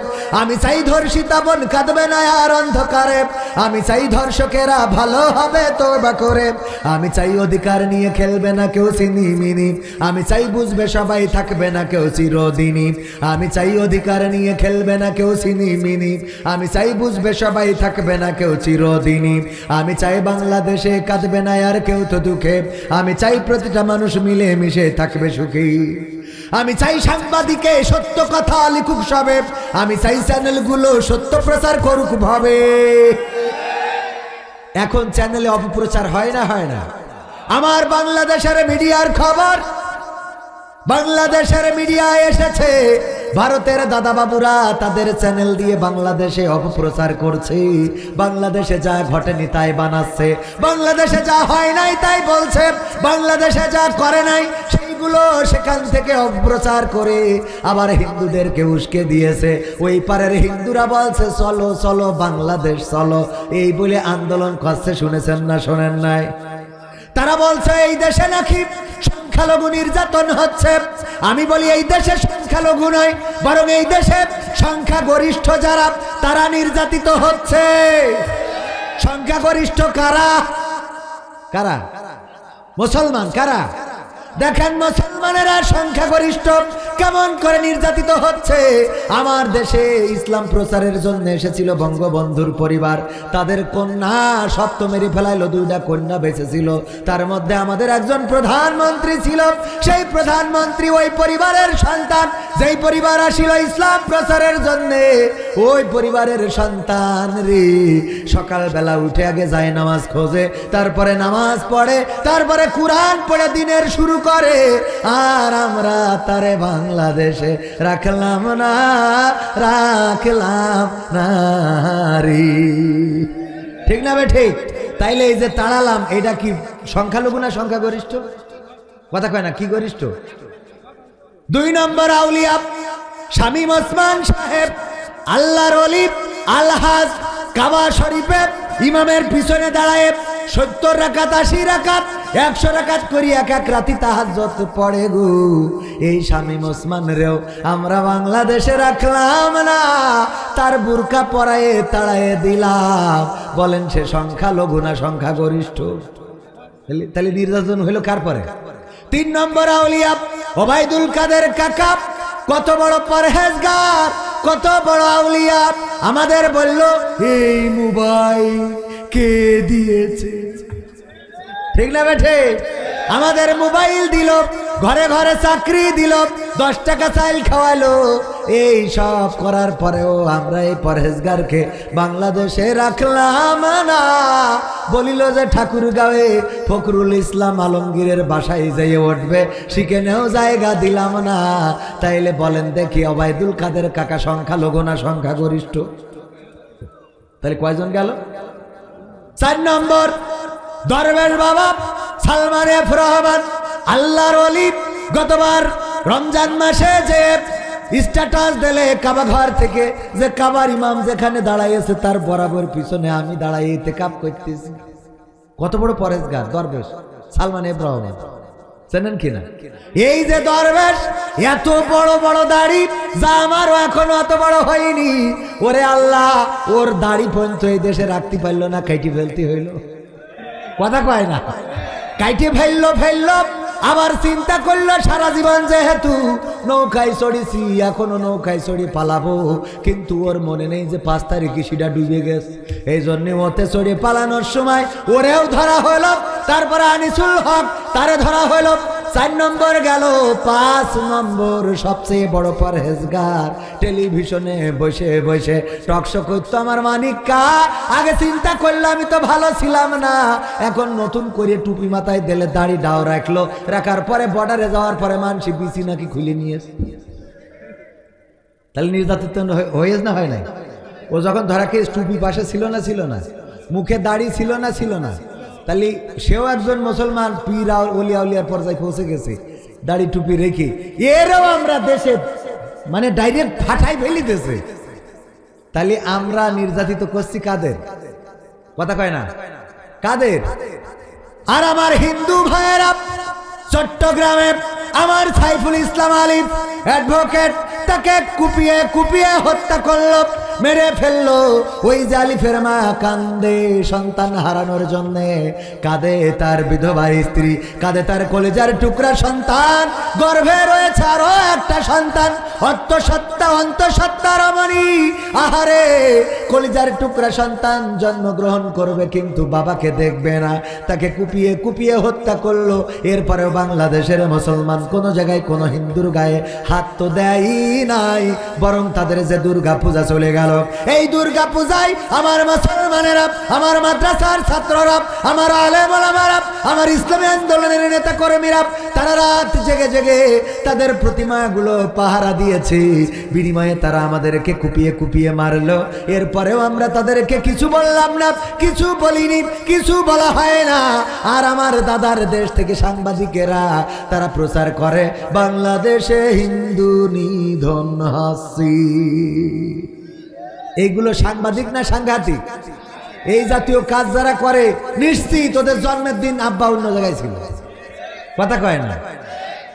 আমি চাই ধর্ষিতা বোন কাঁদবে না আর অন্ধকারে, আমি চাই ধর্ষকেরা ভালো হবে তওবা করে। আমি চাই অধিকার নিয়ে খেলবে না কেউ সিনিমিনি, আমি চাই বুঝবে সবাই থাকবে না কেউ চিরদিনই। আমি চাই অধিকার নিয়ে খেলবে না কেউ সিনিমিনি, আমি চাই বুঝবে সবাই থাকবে না কেউ চিরদিনই। আমি চাই বাংলাদেশে কাঁদবে না আর কেউ তো দুঃখে, আমি চাই প্রতিটা মানুষ মিলে মিশে থাকবে সুখী। আমি চাই সাংবাদিকে সত্য কথা লিখুক সবে, আমি চাই চ্যানেলগুলো সত্য প্রচার করুক ভাবে। এখন চ্যানেলে অপপ্রচার হয় না? হয় না? আমার বাংলাদেশের মিডিয়ার খবর, বাংলাদেশের মিডিয়া এসেছে, ভারতের দাদা বাবুরা তাদের চ্যানেল দিয়ে বাংলাদেশে অপপ্রচার করছে। বাংলাদেশে যা ঘটেনি তাই বানাচ্ছে, বাংলাদেশে যা হয় নাই তাই বলছে, বাংলাদেশে যা করে নাই সেইগুলো সেখান থেকে অপপ্রচার করে আবার হিন্দুদেরকে উস্কে দিয়েছে। ওই পারের হিন্দুরা বলছে চলো চলো বাংলাদেশ চলো, এই বলে আন্দোলন করছে। শুনেছেন না শোনেন নাই? তারা বলছে এই দেশে নাকি সংখ্যালঘু নির্যাতন হচ্ছে। আমি বলি এই দেশে সংখ্যালঘু নয়, বরং এই দেশে সংখ্যাগরিষ্ঠ যারা তারা নির্যাতিত হচ্ছে। সংখ্যাগরিষ্ঠ কারা? কারা? মুসলমান। কারা? দেখেন মুসলমানেরা সংখ্যাগরিষ্ঠ কেমন করে নির্যাতিত হচ্ছে। আমার দেশে ইসলাম প্রচারের জন্য এসেছিল বঙ্গবন্ধুর পরিবার, তাদের কন্যা সপ্ত মেরে ফেলাইলো, 2টা কন্যা বেঁচে ছিল, তার মধ্যে আমাদের একজন প্রধানমন্ত্রী ছিল। সেই প্রধানমন্ত্রী ওই পরিবারের সন্তান, যেই পরিবার আসিল ইসলাম প্রচারের জন্য, ওই পরিবারের সন্তান রে সকালবেলা উঠে আগে যায় নামাজ খোঁজে, তারপরে নামাজ পড়ে, তারপরে কুরআন পড়ে দিনের শুরু করে। আর আমরা তারে বাংলাদেশে রাখলাম না, রাখলাম না রে। ঠিক না বে ঠিক? তাইলে এই যে তাড়ালাম, এটা কি সংখ্যালঘু না সংখ্যাগরিষ্ঠ? কথা কয় না? কি গরিষ্ঠ? 2 নম্বর আউলিয়া শামীম ওসমান সাহেব, আল্লাহর ওলি আলহাজ কাবা শরীফে ইমামের পিছনে দাঁড়ায় 70 রাকাত 80 রাকাত 100 রাকাত করি এক এক রাতি তাহাজ্জুদ পড়ে গো। এই শামীম ওসমান রেও আমরা বাংলাদেশে রাখলাম না, তার বুরকা পরায়ে তাড়ায়ে দিলাম। বলেন সে সংখ্যা লঘু না সংখ্যা গরিষ্ঠ? তাহলে নির্যাতন হইল কার পরে? 3 নম্বর আউলিয়া ওবাইদুল কাদের কাকা, কত বড় পরহেজগার, কত বড় আউলিয়া। আমাদের বলল এই মোবাইল কে দিয়েছে? ঠিক না বেঠে? আমাদের মোবাইল দিল, ঘরে ঘরে চাকরি দিল, 10 টাকা চাইল খাওয়ালো। এই সব করার পরেও আমরা এই পরহেজগারকে বাংলাদেশে রাখলাম না। বলিল যে ঠাকুরগাঁওয়ে ফখরুল ইসলাম আলমগীরের বাসায় যাইয়ে উঠবে, সেখানেও জায়গা দিলাম না। তাইলে বলেন দেখি ওবাইদুল কাদের কাকা সংখ্যা লঘু না সংখ্যা গরিষ্ঠ? তাহলে কয়জন গেল? 4 নম্বর দরবেশ বাবা সালমান এফ রহমান, আল্লাহর ওলি। গতবার রমজান মাসে যে স্ট্যাটাস দিলে কাবা ঘর থেকে, যে কাবার ইমাম যেখানে দাঁড়াইছে তার বরাবর পিছনে আমি দাঁড়াই ইতিকাফ করতেছি। কত বড় পরেশগার দরবেশ সালমান এফ রহমান, জানেন কিনা? এই যে দরবেশ, এত বড় বড় দাড়ি, যা আমারও এখনো এত বড় হয়নি। ওরে আল্লাহ, ওর দাড়ি পর্যন্ত এই দেশে রাখতে পারলো না, কাইটি ফেলতে হইল। কথা কয় না? কাইটি ফেললো। আবার চিন্তা করলো সারা জীবন যেহেতু নৌকায় চড়েছি, এখনো নৌকায় চড়ি পালাবো, কিন্তু ওর মনে নেই যে 5 তারিখে সেটা ডুবে গেছে। এই জন্য ওতে চড়ে পালানোর সময় ওরেও ধরা হলো। তারপরে আনিসুল হক, তারে ধরা হলো। 4 নম্বর গেল। 5 নম্বর সবচেয়ে বড় পরহেজগার, টেলিভিশনে বসে বসে টকশো করতো আমার মানিকা। আগে চিন্তা করলো আমি তো ভালো ছিলাম না, এখন নতুন করে টুপি মাথায় দিলে দাড়ি ডাও রাখলো, রাখার পরে বর্ডারে যাওয়ার পরে মানসি বিসি নাকি খুলে নিয়েছে। তাহলে নির্যাতন হয়েছে না হয় নাই? ও যখন ধরা খেয়ে টুপি পাশে ছিল না, মুখে দাড়ি ছিল না, তাহলে সেও একজন মুসলমান, পীর ওলিয়া উলিয়ার পর্যায়ে পৌঁছে গেছে দাড়ি টুপি রেখে। এরও আমরা দেশে মানে ডাইরেক্ট ফাটাই ফেলিতেছে। তাহলে আমরা নির্যাতিত করছি কাদের? কথা কয় না? কাদের? আর আমার হিন্দু ভাইয়েরা চট্টগ্রামে আমার সাইফুল ইসলাম আলিফ অ্যাডভোকেট, তাকে কুপিয়ে হত্যা করলো, মেরে ফেললো। ওই যে আলিফের মা কান্দে সন্তান হারানোর জন্যে, কাঁদে তার বিধবা স্ত্রী, কাঁদে তার কলেজার টুকরা সন্তান, গর্ভে রয়েছে আরো একটা সন্তান, অন্তঃসত্ত্বা রমণী। আহারে, কলেজার টুকরা সন্তান জন্মগ্রহণ করবে কিন্তু বাবাকে দেখবে না, তাকে কুপিয়ে হত্যা করলো। এরপরেও বাংলাদেশের মুসলমান কোন জায়গায় কোন হিন্দুর গায়ে হাত তো দেয় নাই, বরং তাদের যে দুর্গা পূজা চলে গেল, এই দুর্গা পূজায় আমার মুসলমানেরা, আমার মাদ্রাসার ছাত্ররা, আমার আলেম ওলামারা, আমার ইসলামী আন্দোলনের নেতা কর্মীরা, তারা রাত জেগে জেগে তাদের প্রতিমাগুলো পাহারা দিয়েছে। বিনিময়ে তারা আমাদেরকে কুপিয়ে মারলো। এরপরেও আমরা তাদেরকে কিছু বললাম না, কিছু বলিনি, কিছু বলা হয় না। আর আমার দাদার দেশ থেকে সাংবাদিকেরা তারা প্রচার করে বাংলাদেশে হিন্দু নিধন হাসি। এইগুলো সাংবাদিক না সাংঘাতিক? এই জাতীয় কাজ যারা করে নিশ্চিত ওদের জন্মের দিন আব্বা অন্য জায়গায় ছিল। কথা কয় না?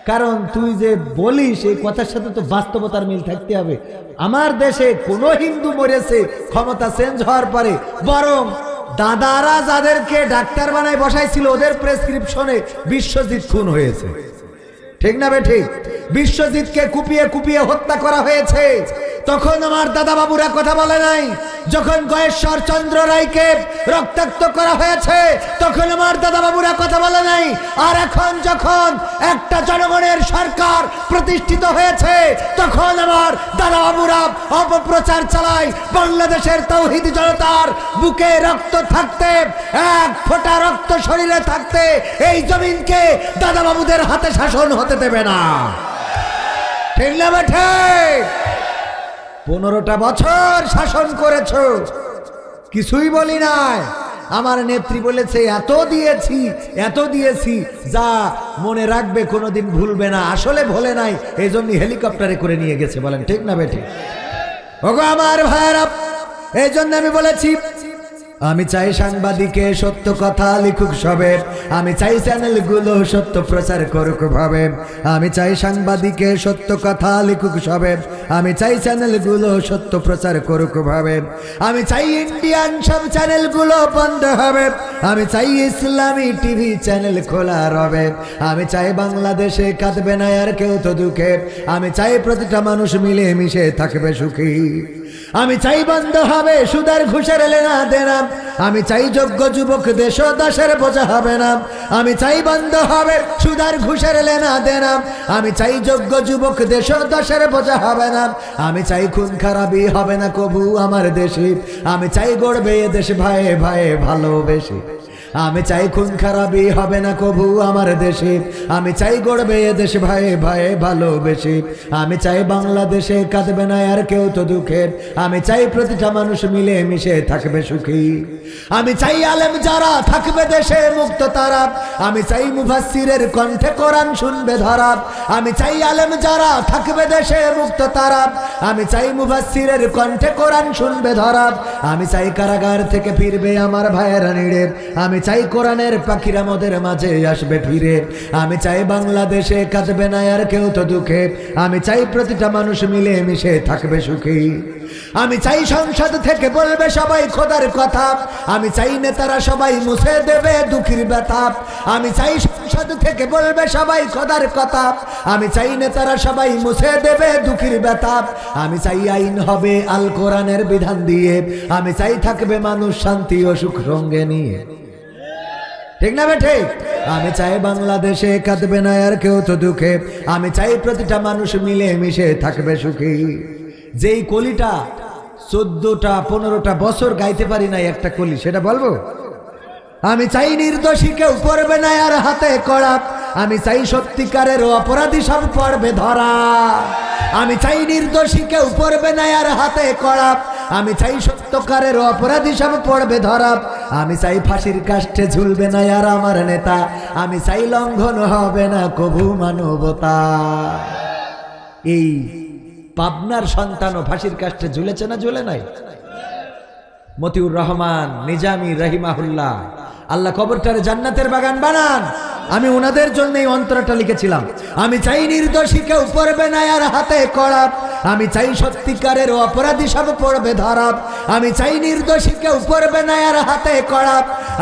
কারণ তুই যে বলিস এই কথার সাথে তো বাস্তবতার মিল থাকতে হবে। আমার দেশে কোন হিন্দু মরেছে ক্ষমতা চেঞ্জ হওয়ার পরে, বরং দাদারা যাদেরকে ডাক্তার বানায় বসাইছিল ওদের প্রেসক্রিপশনে বিশ্বজিৎ খুন হয়েছে। ঠিক না বে ঠিক? বিশ্বজিৎকে কুপিয়ে হত্যা করা হয়েছে। তখন আমার দাদা বাবুরা কথা বলে নাই। যখন গয়েশ্বর চন্দ্র রায়কে রক্তাক্ত করা হয়েছে তখন আমার দাদা বাবুরা কথা বলে নাই। আর এখন যখন একটা জনগণের সরকার প্রতিষ্ঠিত হয়েছে তখন আমার দাদা বাবুরা অপপ্রচার চালায়। বাংলাদেশের তাওহীদি জনতার বুকে রক্ত থাকতে, এক ফোঁটা রক্ত শরীরে থাকতে এই জমিনকে দাদা বাবুদের হাতে শাসন হতে দেবে না। ঠিক না বেঠে? 15টা বছর শাসন করেছ, কিছুই বলি নাই। আমার নেত্রী বলেছে এত দিয়েছি যা মনে রাখবে, কোনোদিন ভুলবে না। আসলে ভুলে নাই, এই জন্য হেলিকপ্টারে করে নিয়ে গেছে। বলেন ঠিক না বেঠি? ওগো আমার ভাইরা, এই জন্য আমি বলেছি, আমি চাই সাংবাদিকে সত্য কথা লিখুক সবে, আমি চাই চ্যানেলগুলো সত্য প্রচার করুক ভাবে, আমি চাই সাংবাদিকে সত্য কথা লিখুক সবে, আমি চাই চ্যানেলগুলো সত্য প্রচার করুক ভাবে, আমি চাই ইন্ডিয়ান সব চ্যানেলগুলো বন্ধ হবে, আমি চাই ইসলামী টিভি চ্যানেল খোলা রবে, আমি চাই বাংলাদেশে কাঁদবে না আর কেউ তো দুঃখে, আমি চাই প্রতিটা মানুষ মিলে মিশে থাকবে সুখী, আমি চাই বন্ধ হবে সুদের ঘুষের লেনা দেনা, আমি চাই যোগ্য যুবক দেশ দাসের বোঝা হবে না, আমি চাই বন্ধ হবে সুদের ঘুষের লেনা দেনা, আমি চাই যোগ্য যুবক দেশ দাসের বোঝা হবে না, আমি চাই খুন খারাপি হবে না কবু আমার দেশে, আমি চাই গড়বে এ দেশ ভাইয়ে ভাইয়ে ভালোবেসে, আমি চাই খুন খারাপি হবে না কবু আমার দেশে, আমি চাই গড়বে এ দেশ ভাইয়ে ভাইয়ে ভালোবেসে, আমি চাই বাংলাদেশে কাঁদবে না আর কেউ তো দুঃখের, আমি চাই প্রতিটা মানুষ মিলে মিশে থাকবে সুখী, আমি চাই আলেম যারা থাকবে দেশে মুক্ত তারা, আমি চাই মুফাসসিরের কণ্ঠে কোরআন শুনবে ধরা, আমি চাই আলেম যারা থাকবে দেশে মুক্ত তারা, আমি চাই মুফাসসিরের কণ্ঠে কোরআন শুনবে ধরা, আমি চাই কারাগার থেকে ফিরবে আমার ভাইয়েরা নিড়ে, আমি চাই কোরআনের পাখিরা মোদের মাঝে আসবে ফিরে, আমি চাই বাংলাদেশে কাঁদবে না আর কেউ তো দুঃখে, আমি চাই প্রতিটা মানুষ মিলে মিশে থাকবে সুখী, আমি চাই সংসদ থেকে বলবে সবাই খোদার কথা, আমি চাই নেতারা সবাই মুছে দেবে দুঃখীর ব্যথা, আমি চাই সংসদ থেকে বলবে সবাই খোদার কথা, আমি চাই নেতারা সবাই মুছে দেবে দুঃখীর ব্যথা, আমি চাই আইন হবে আল কোরআনের বিধান দিয়ে, আমি চাই থাকবে মানুষ শান্তি ও সুখ সঙ্গে নিয়ে, ঠিক না বেঠে? আমি চাই বাংলাদেশে কাঁদবে না আর কেউ তো দুঃখে, আমি চাই প্রতিটা মানুষ মিলে মিশে থাকবে সুখী, যেই কলিটা 14টা 15টা বছর গাইতে পারি না একটা কলি, সেটা বলবো? আমি চাই নির্দোষী কেউ পড়বে না আর হাতে কড়া, আমি চাই সত্যিকারের অপরাধী সব পড়বে ধরা, আমি চাই নির্দোষী কেউ পড়বে না আর হাতে কড়া, আমি চাই সত্যকারের অপরাধী সব পড়বে ধরা, আমি চাই ফাঁসির কাষ্ঠে ঝুলবে না আর আমার নেতা, আমি চাই লঙ্ঘন হবে না কবু মানবতা। এই পাবনার সন্তানও ফাঁসির কাষ্ঠে ঝুলেছে না ঝুলে নাই? মতিউর রহমান নিজামী রাহিমাহুল্লাহ, আল্লাহ কবরটারে জান্নাতের বাগান বানান। আমি ওনাদের জন্য এই অন্তরটা লিখেছিলাম। আমি চাই নির্দোষী কেউ পড়বে না আর হাতে কড়া, আমি চাই সত্যিকারের অপরাধী সব পড়বে ধরা, আমি চাই নির্দোষী কেউ পড়বে না আর হাতে কড়া,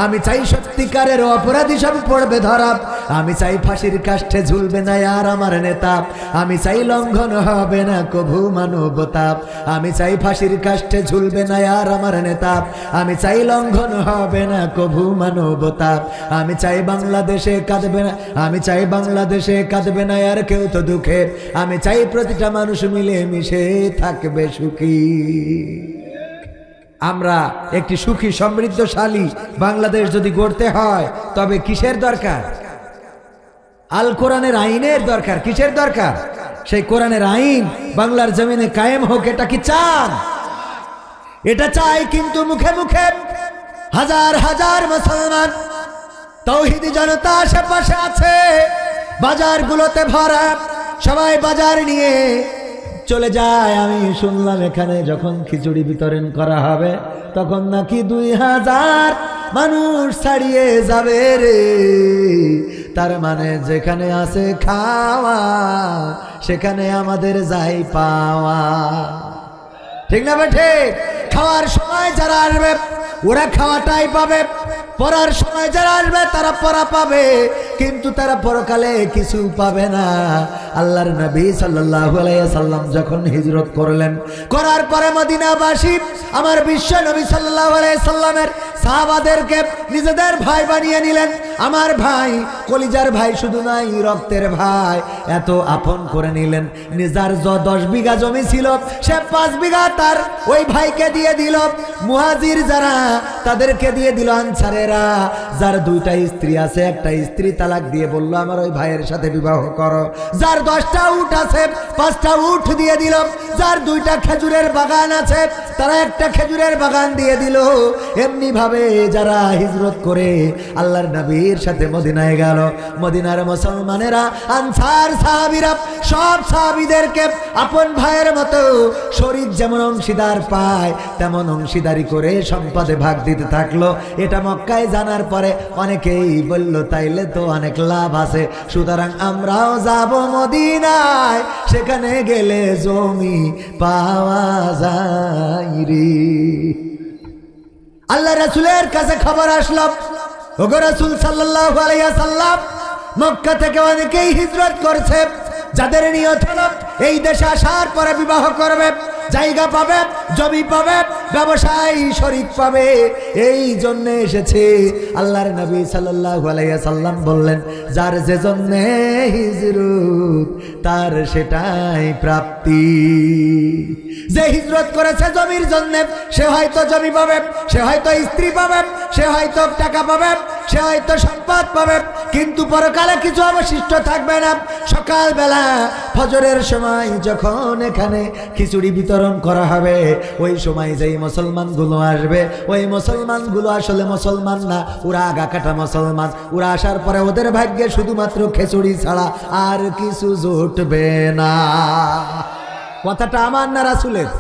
আমি চাই সত্যিকারের অপরাধী সব পড়বে ধরা, আমি চাই ফাঁসির কাষ্ঠে ঝুলবে না আর আমার নেতা, আমি চাই লঙ্ঘন হবে না কভু মানবতা, আমি চাই ফাঁসির কাষ্ঠে ঝুলবে না আর আমার নেতা, আমি চাই লঙ্ঘন হবে না কভু মানবতা, আমি চাই বাংলাদেশে কাঁদবে না, আমি চাই বাংলাদেশে কাঁদবে না আর কেউ তো দুঃখে, আমি চাই প্রতিটা মানুষ মিলে মিশে থাকবে সুখী। আমরা একটি সুখী সমৃদ্ধশালী বাংলাদেশ যদি গড়তে হয় তবে কিসের দরকার? আল কোরআনের আইনের দরকার। কিসের দরকার? সেই কোরআনের আইন বাংলার জমিনে কায়েম হোক, এটা কি চান? এটা চাই, কিন্তু মুখে মুখে হাজার হাজার মুসলমান তৌহিদি জনতা আশেপাশে আছে, বাজারগুলোতে ভরা, সবাই বাজার নিয়ে চলে যায়। আমি শুনলাম এখানে যখন খিচুড়ি বিতরণ করা হবে তখন নাকি 2000 মানুষ ছাড়িয়ে যাবে রে। তার মানে যেখানে আছে খাওয়া সেখানে আমাদের যাই পাওয়া, ঠিক না বেঠে? খাওয়ার সময় যারা আসবে ওরা খাওয়াটাই পাবে, পড়ার সময় যারা আসবে তারা পড়া পাবে, কিন্তু তারা পরকালে কিছু পাবে না। আল্লাহর নবী সাল্লাল্লাহু আলাইহি সাল্লাম যখন হিজরত করলেন, করার পরে মদিনাবাসী আমার বিশ্ব নবী সাল্লাল্লাহু আলাইহি সাল্লামের সাহাবাদেরকে নিজেদের ভাই বানিয়ে নিলেন। আমার ভাই, কলিজার ভাই শুধু নাই, রক্তের ভাই, এত আপন করে নিলেন। নিজার 10 বিঘা জমি ছিল, সে 5 বিঘা তার ওই ভাইকে দিয়ে দিল। মুহাজির যারা তাদেরকে দিয়ে দিল। আনসারেরা যার 2টা স্ত্রী আছে, একটা স্ত্রী তালাক দিয়ে বলল আমার ওই ভাইয়ের সাথে বিবাহ করো। যার যার 10টা উট আছে 5টা উট দিয়ে দিল, যার 2টা খেজুরের বাগান আছে তারা একটা খেজুরের বাগান দিয়ে দিল। এমনি ভাবে যারা হিজরত করে আল্লাহর নবীর সাথে মদিনায় গেল, মদিনার মুসলমানেরা আনসার সাহাবীরা সব সাহাবীদেরকে আপন ভাইয়ের মতো শরীক যেমন অংশীদার পায় তেমন অংশীদারি করে সম্পদে ভাগ দিতে থাকলো। এটা মক্কায় জানার পরে অনেকেই বলল তাইলে তো অনেক লাভ আছে, সুতরাং আমরাও যাব মদিনায়, সেখানে গেলে জমি পাওয়া যায় রে। আল্লাহ রাসূলের কাছে খবর আসলো, ওগো রাসূল সাল্লাল্লাহু আলাইহি ওয়াসাল্লাম, মক্কা থেকে অনেকেই হিজরত করছে, যাদের নিয়ত হলো এই দেশে আসার পরে বিবাহ করবে, জায়গা পাবে, জমি পাবে, ব্যবসায় শরীক পাবে, এই জন্য এসেছে। আল্লাহর নবী সাল্লাল্লাহু আলাইহি ওয়াসাল্লাম বললেন, যার যে জন্য হিজরত তার সেটাই প্রাপ্তি। যে হিজরত করেছে জমির জন্য সে হয়তো জমি পাবে, সে হয়তো স্ত্রী পাবে, সে হয়তো টাকা পাবে, সে হয়তো সম্পদ পাবে, কিন্তু পরকালে কিছু অবশিষ্ট থাকবে না। সকালবেলা ফজরের সময় যখন এখানে খিচুড়ি বিতরণ করা হবে, ওই সময় যেই মুসলমানগুলো আসবে, ওই মুসলমানগুলো আসলে মুসলমান না, ওরা আগা কাটা মুসলমান। ওরা আসার পরে ওদের ভাগ্যে শুধুমাত্র খিচুড়ি ছাড়া আর কিছু জুটবে না। কথাটা আমার না রাসূলের?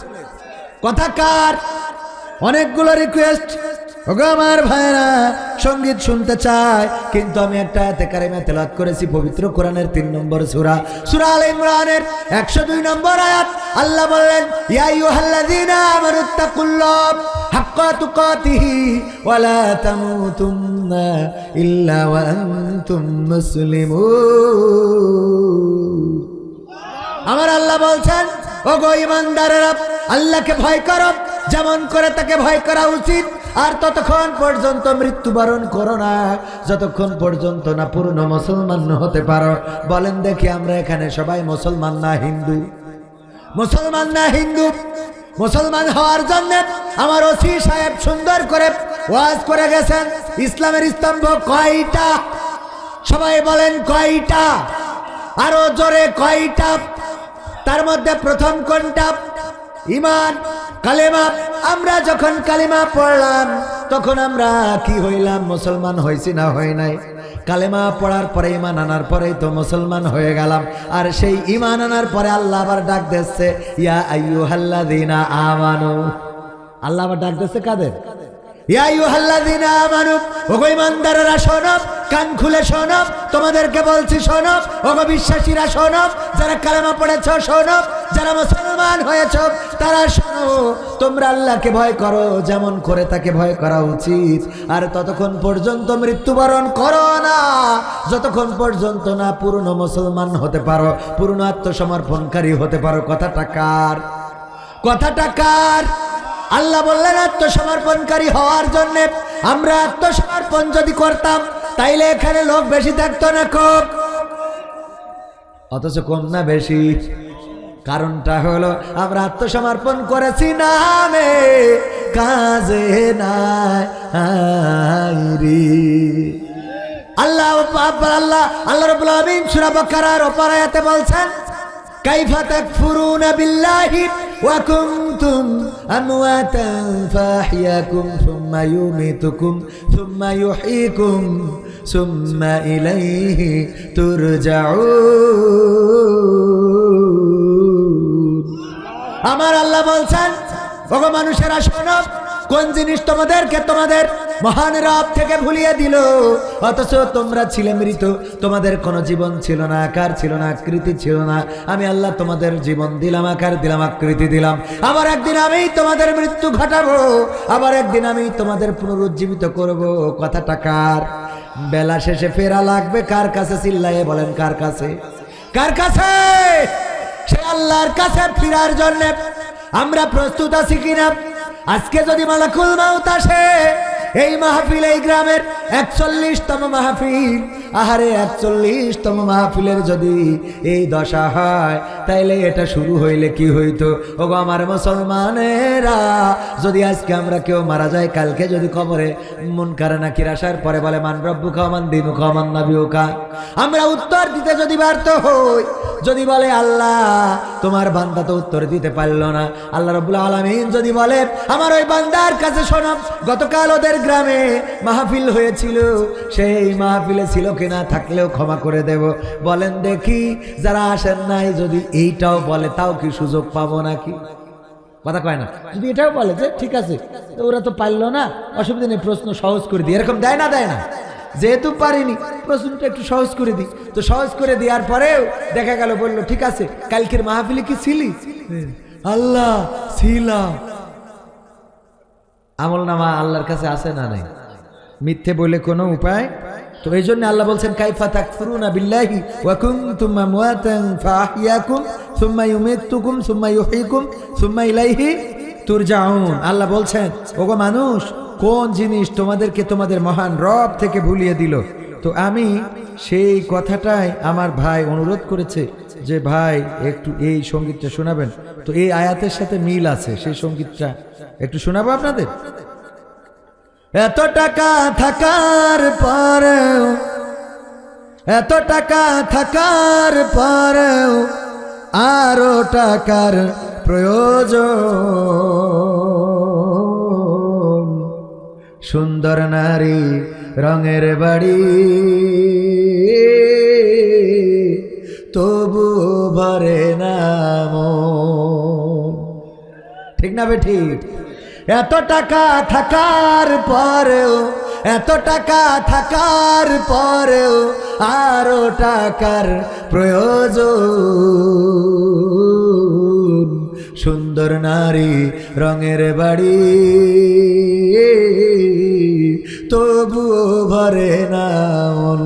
কথা কার? অনেকগুলো রিকোয়েস্ট, ওগো আমার ভাইরা সঙ্গীত শুনতে চায়, কিন্তু আমি একটা আয়াতে কারিমা তেলাওয়াত করেছি পবিত্র কোরআনের 3 নম্বর সূরা, সূরা আলে ইমরানের 102 নম্বর আয়াত। আল্লাহ বললেন, ইয়া আইয়ুহাল্লাযীনা আমানুত্তাকুল্লাহ হাক্কা তুকাতিহি ওয়া লা তামুতুন্না ইল্লা ওয়া আনতুম মুসলিমুন। আমার আল্লাহ বলছেন, ওগো ঈমানদারেরা আল্লাহকে ভয় করো যেমন করে তাকে ভয় করা উচিত, আর ততক্ষণ পর্যন্ত মৃত্যুবরণ করো না যতক্ষণ পর্যন্ত না পূর্ণ মুসলমান হতে পারো। বলেন দেখি, আমরা এখানে সবাই মুসলমান না হিন্দু? মুসলমান না হিন্দু? মুসলমান হওয়ার জন্য আমার ওসি সাহেব সুন্দর করে ওয়াজ করে গেছেন। ইসলামের স্তম্ভ কয়টা? সবাই বলেন কয়টা? আরো জোরে কয়টা? তার মধ্যে প্রথম কোনটা? ঈমান, কালেমা। আমরা যখন কালেমা পড়লাম তখন আমরা কি হইলাম? মুসলমান হইছি না হই নাই? কালেমা পড়ার পরে ঈমান আনার পরেই তো মুসলমান হয়ে গেলাম। আর সেই ঈমান আনার পরে আল্লাহ আবার ডাক দিচ্ছে, ইয়া আইয়ুহাল্লাযীনা আমানু। আল্লাহ আবার ডাক দিচ্ছে কাদের? ইয়া আইয়ুহাল্লাযীনা আমানু, ওগো ঈমানদাররা শোনো, কান খুলে শোনো, তোমাদেরকে বলছি শোনো। ওগো বিশ্বাসীরা শোনো, যারা কালেমা পড়েছো শোনো, যারা মুসলমান হয়েছো তারা শোনো। তোমরা আল্লাহকে ভয় করো যেমন করে তাকে ভয় করা উচিত, আর ততক্ষণ পর্যন্ত মৃত্যুবরণ করো না যতক্ষণ পর্যন্ত না পূর্ণ মুসলমান হতে পারো, পূর্ণ আত্মসমর্পণকারী হতে পারো। কথাটা কার? কথাটা কার? আল্লাহ বললেন, আত্মসমর্পণকারী হওয়ার জন্য আমরা আত্মসমর্পণ যদি করতাম তাইলে এখানে লোক বেশি থাকতো না কম? অথচ কম না বেশি? কারণটা হলো আমরা আত্মসমর্পণ করেছি নামে, কাজে নাই রে। আল্লাহ রাব্বুল আলামিন সূরা বাকারার অপর আয়াতে বলছেন, কাইফা তাকফুরুনা বিল্লাহি ওয়া কুনতুম আমওয়াতান ফাহইয়াকুম সুম্মা ইউমীতুকুম সুম্মা ইউহয়িকুম সুম্মা ইলাইহি তুরজাউন। আমার আল্লাহ বলছেন, ওগো মানুষেরা শোনো, কোন জিনিস তোমাদেরকে তোমাদের মহান রব থেকে ভুলিয়ে দিল? অথচ তোমরা ছিলে মৃত, তোমাদের কোনো জীবন ছিল না, আকার ছিল না, আকৃতি ছিল না। আমি আল্লাহ তোমাদের জীবন দিলাম, আকার দিলাম, আকৃতি দিলাম। আবার একদিন আমি তোমাদের মৃত্যু ঘটাবো, আবার একদিন আমি তোমাদের পুনরুজ্জীবিত করব। কথাটা কার? বেলা শেষে ফেরা লাগবে কার কাছে? চিল্লায়ে বলেন কার কাছে? কার কাছে? সে আল্লাহর কাছে ফিরার জন্য আমরা প্রস্তুত আছি কিনা? আজকে যদি মালাকুল মাউত আসে, এই মাহফিল, এই গ্রামের 41তম মাহফিল, আহারে 41তম মাহফিলের যদি এই দশা হয়, তাইলে এটা শুরু হইলে কি হইতো? ওগো আমার মুসলমানেরা, যদি আজকে আমরা কেউ মারা যায়, কালকে যদি কবরে মুনকার নাকির আসার পরে বলে মান রব্বুকা মান দীনুকা মান নাবিয়ুকা, আমরা উত্তর দিতে যদি ব্যর্থ হই, যদি বলে আল্লাহ তোমার বান্দা তো উত্তর দিতে পারলো না, আল্লাহ রাব্বুল আলামিন যদি বলে আমার ওই বান্দার কাছে শোনো, গতকাল ওদের গ্রামে মাহফিল হয়েছিল, সেই মাহফিলে ছিল কিনা, থাকলেও ক্ষমা করে দেব। বলেন দেখি যারা আসেন নাই যদি এইটাও বলে তাও কি সুযোগ পাবো নাকি? কথা কয় না? যদি এটাও বলে যে ঠিক আছে ওরা তো পারলো না, অসুবিধা নেই, প্রশ্ন সহজ করে দিই, এরকম দেয় না? দেয় না। যেহেতু পারিনি প্রশ্নটা একটু সহজ করে দিই, তো সহজ করে দেওয়ার পরেও দেখা গেল বললো ঠিক আছে কালকের মাহফিলে কি ছিলি? আল্লাহ ছিলাম। আমল নামা আল্লাহর কাছে আছে না নাই? মিথ্যে বলে কোনো উপায়? তো এই জন্য আল্লাহ বলছেন কাইফা তাকফুরুনা বিল্লাহি ওয়া কুনতুম আমওয়াতান ফাআহইয়াকুম সুম্মা ইউমীতুকুম সুম্মা ইউহয়িকুম সুম্মা ইলাইহি তুরজাউন। আল্লাহ বলছেন ওগো মানুষ, কোন জিনিস তোমাদেরকে তোমাদের মহান রব থেকে ভুলিয়ে দিল? তো আমি সেই কথাটাই আমার ভাই অনুরোধ করেছে যে ভাই একটু এই সঙ্গীতটা শোনাবেন, তো এই আয়াতের সাথে মিল আছে, সেই সঙ্গীতটা একটু শোনাবো আপনাদের। এত টাকা থাকার পরেও, এত টাকা থাকার পরেও আরো টাকার প্রয়োজন, সুন্দর নারী রঙের বাড়ি তবু ভরে না মন। ঠিক না বে ঠিক? এত টাকা থাকার পরেও, এত টাকা থাকার পরেও আরো টাকার প্রয়োজন, সুন্দর নারী রঙের বাড়ি তবুও ভরে না মন,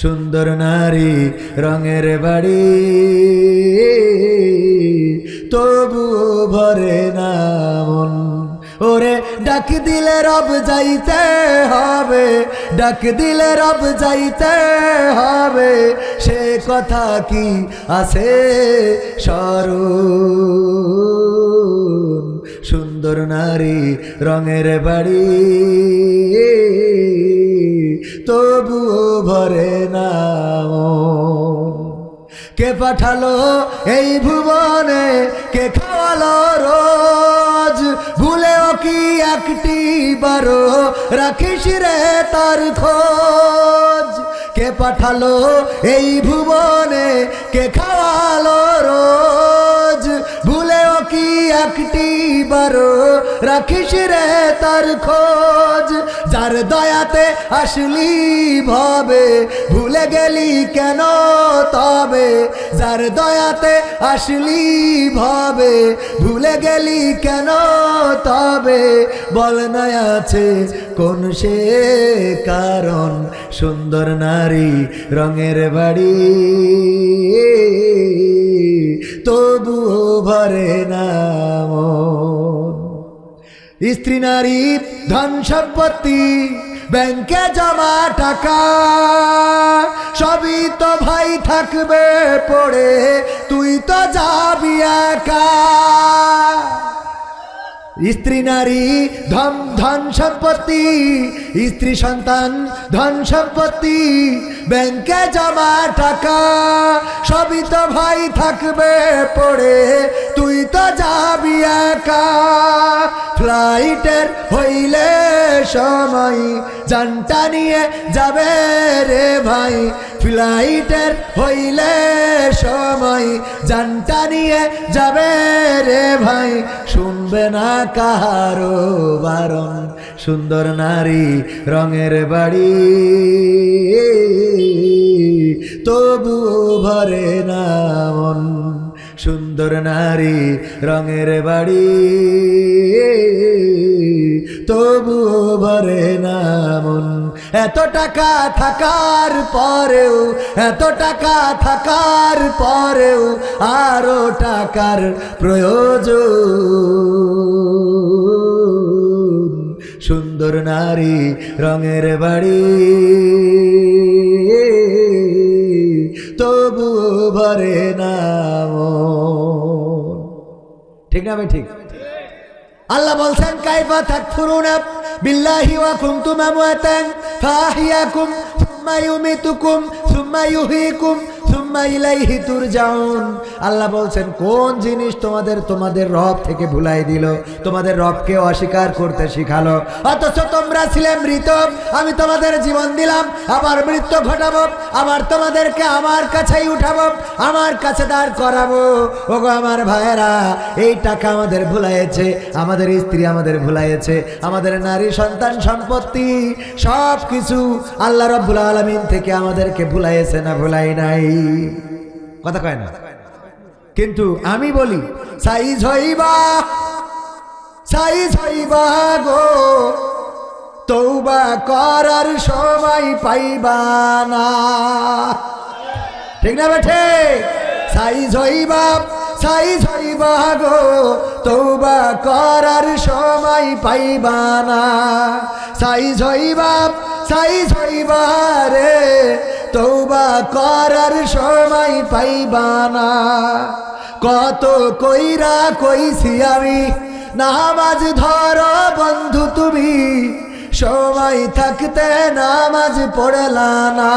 সুন্দর নারী রঙের বাড়ি তবুও ভরে না মন। ওরে ডাক দিলে রব যাইতে হবে, ডাক দিলে রব যাইতে হবে, সে কথা কি আছে স্মরণ, সুন্দর নারী রঙের বাড়ি তবুও ভরে না মন। কে পাঠালো এই ভুবনে, কে খাওয়ালো রোজ, ভুলেও কি একটি বারো রাখিস রে তার খোঁজ। কে পাঠালো এই ভুবনে, কে খাওয়ালো রোজ, ভুলেও কি একটি বারো রাখিস রে তার খোঁজ। যার দয়াতে আসলি ভবে ভুলে গেলি কেন তবে, যার দয়াতে আসলি ভবে ভুলে গেলি কেন তবে, বল না আছে কোন সে কারণ, সুন্দর নারী রঙের বাড়ি তবুও ভরে না মন। স্ত্রী নারী ধন সম্পত্তি ব্যাংকে জমা টাকা, সবই তো ভাই থাকবে পড়ে, তুই তো যাবি একা। স্ত্রী নারী ধন সম্পত্তি, স্ত্রী সন্তান ধন সম্পত্তি, ব্যাংকে জমা টাকা, সবই তো ভাই থাকবে পড়ে, তুই তো যাবি একা। ফ্লাইটের হইলে সময় জানটা নিয়ে যাবে রে ভাই, ফ্লাইটের হইলে সময় জানটা নিয়ে যাবে রে ভাই, শুনবে না কাহারো বারণ, সুন্দর নারী রঙের বাড়ি তবুও ভরে না মন, সুন্দর নারী রঙের বাড়ি তবুও ভরে না মন। এত টাকা থাকার পরেও, এত টাকা থাকার পরেও আরো টাকার প্রয়োজন, সুন্দর নারী রঙের বাড়ি তবুও ভরে না মন। ঠিক না ভাই? ঠিক। আল্লাহ বলছেন কাইফা তাকফুরুনা বিল্লাহি ওয়া কুনতুম আমওয়াতান ফাআহইয়াকুম সুম্মা ইউমীতুকুম সুম্মা ইউহয়িকুম সুম্মা ইলাইহি তুরজাউন। আল্লাহ বলছেন কোন জিনিস তোমাদের রব থেকে ভুলাই দিল, তোমাদের রবকে অস্বীকার করতে শিখালো, অথচ তোমরা ছিলে মৃত, আমি তোমাদের জীবন দিলাম, আবার মৃত্যু ঘটাবো, আবার তোমাদেরকে আমার কাছেই উঠাবো, আমার কাছে দাঁড় করাবো। ওগো আমার ভাইয়েরা, এই টাকা আমাদের ভুলাইছে, আমাদের স্ত্রী আমাদের ভুলাইছে, আমাদের নারী সন্তান সম্পত্তি সব কিছু আল্লাহ রাব্বুল আলামিন থেকে আমাদেরকে ভুলাইছে না ভুলাই নাই? কথা কয় না? কিন্তু আমি বলি সাইজ হইবা গো, তওবা করার সময় পাইবা না। ঠিক না বেঠে? সাইজ হইবা গো, তওবা করার সময় পাইবা না। সাইজ হইবা রে, তওবা করার সময় পাইবা না। কত কইরা কইছি আমি, নামাজ ধরো বন্ধু তুমি, সময় থাকতে নামাজ পড়লা না।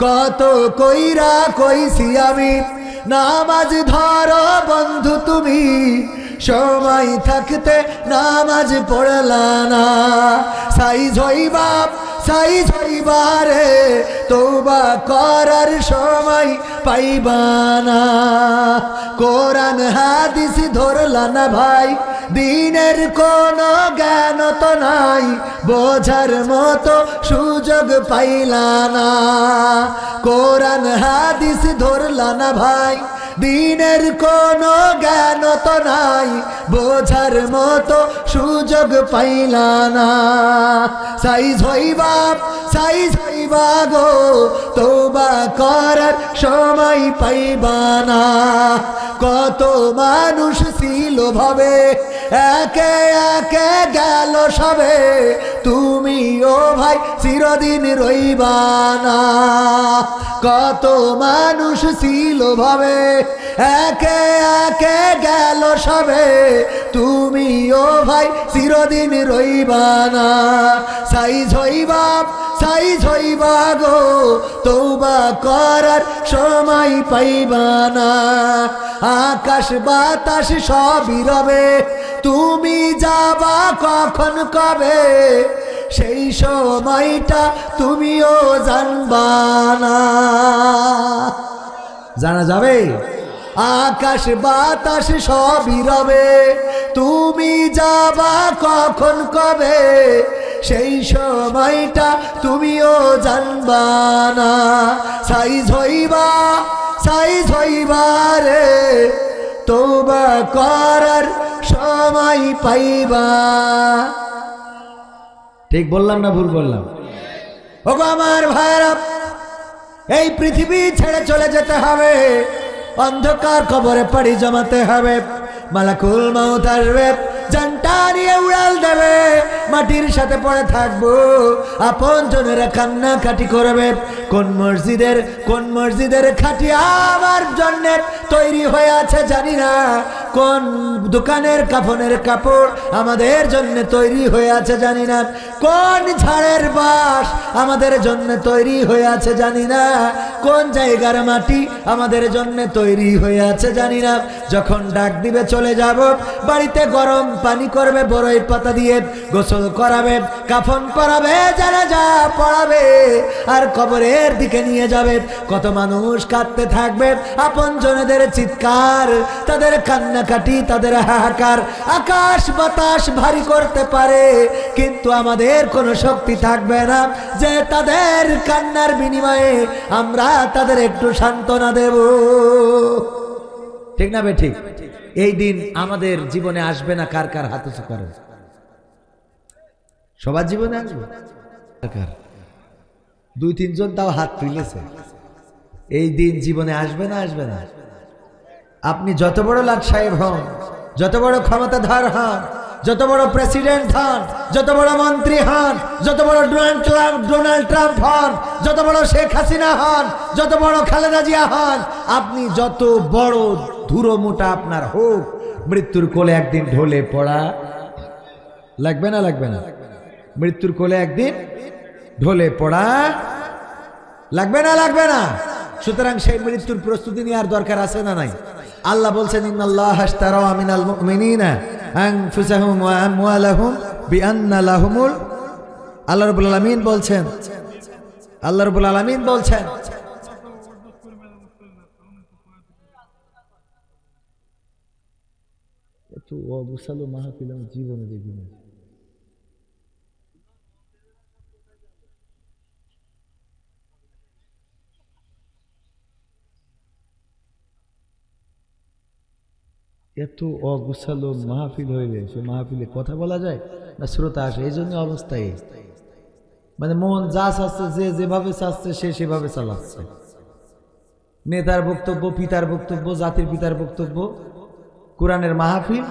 কত কইরা কইছি আমি, নামাজ ধরো বন্ধু তুমি, সময় থাকতে নামাজ পড়লা না। সাইজ হইবা রে, তওবা করার সময় পাইবা না। কোরআন হাদিস ধরলা না ভাই, দিনের কোনো জ্ঞান তো নাই, বোঝার মতো সুযোগ পাইলা না। কোরআন হাদিস ধরলা না ভাই, দিনের কোনো জ্ঞান তো নাই, বোঝার মতো সুযোগ পাইলা না। সাইজ হইবা গো, তওবা করার সময় পাইবা না। কত মানুষ ছিল ভাবে, একে একে গেল সবে, তুমি ও ভাই চিরদিন রইবা না। কত মানুষ ছিল ভাবে, একে একে গেল সবে, তুমি ও ভাই চিরদিন রইবা না। সাইজ হইবা গো, তওবা করার সময় পাইবা না। আকাশ বাতাস সবই রবে, তুমি যাবা কখন কবে, সেই সময়টা তুমিও জানবা না। জানা যাবে? আকাশ বাতাস সবই রবে, তুমি যাবা কখন কবে, সেই সময়টা তুমিও জানবা না। সাইজ হইবা রে, তওবা করার সময় পাইবা। ঠিক বললাম না ভুল বললাম? ওগো আমার ভাইরা, এই পৃথিবী ছেড়ে চলে যেতে হবে, অন্ধকার কবরে পাড়ি জমাতে হবে, মালাকুল মউত আসবে, জানটা নিয়ে উড়াল দেবে, মাটির সাথে পড়ে থাকবো, আপন জনেরা কান্নাকাটি করবে। কোন মসজিদের খাটিয়া আমার জন্য তৈরি হয়ে আছে জানি না, কোন দোকানের কাফনের কাপড় আমাদের জন্য তৈরি হয়ে আছে জানি না, কোন ঝাড়ের বাঁশ আমাদের জন্য তৈরি হয়ে আছে জানি না, কোন জায়গার মাটি আমাদের জন্য তৈরি হয়ে আছে জানি না। যখন ডাক দিবে চলে যাব, বাড়িতে গরম পানি করবে, বড়ই পাতা দিয়ে গোসল করাবে, কাফন পরাবে, জানাজা পড়াবে, আর কবরের দিকে নিয়ে যাবে। কত মানুষ কাঁদতে থাকবে, আপন জনেদের চিৎকার, তাদের কান্নাকাটি, তাদের হাহাকার আকাশ বাতাস ভারী করতে পারে, কিন্তু আমাদের কোনো শক্তি থাকবে না যে তাদের কান্নার বিনিময়ে আমরা তাদের একটু সান্ত্বনা দেব। ঠিক না বে ঠিক? এই দিন আমাদের জীবনে আসবে না? কার কার হাত উঁচু করে? সবার জীবনে আসবে? দুই তিনজন তাও হাত তুলেছে। এই দিন জীবনে আসবে না? আসবে না? আপনি যত বড় লাট সাহেব হন, যত বড় ক্ষমতাধর হন, যত বড় প্রেসিডেন্ট হন, যত বড় মন্ত্রী হন, যত বড় ডোনাল্ড ট্রাম্প হন, যত বড় শেখ হাসিনা হন, যত বড় খালেদা জিয়া হন, আপনি যত বড় ধুরো মোটা আপনার হোক, মৃত্যুর কোলে একদিন ঢলে পড়া লাগবে না? লাগবে না? মৃত্যুর কোলে একদিন ঢলে পড়া লাগবে না? লাগবে না? সুতরাং সেই মৃত্যুর প্রস্তুতি নেওয়ার দরকার আছে না নাই? আল্লাহ বলছেন ইন্নাল্লাহা আশতারা মিনাল মুমিনিনা আনফুসাহুম ওয়া আমওয়ালাহুম বিআন্না লাহুমুল, আল্লাহ রাব্বুল আলামিন বলছেন, আল্লাহ রাব্বুল আলামিন বলছেন এত অবসালো মাহফিল আমি জীবনে দেখিনি। এত অগুছালো মাহফিল হইলে সে মাহফিলে কথা বলা যায় না? শ্রোতা আসে, এই জন্য অবস্থায় মানে মন যা চাচ্ছে, যে যেভাবে চাচ্ছে সে সেভাবে চালাচ্ছে। নেতার বক্তব্য, পিতার বক্তব্য, জাতির পিতার বক্তব্য, কোরআনের মাহফিল,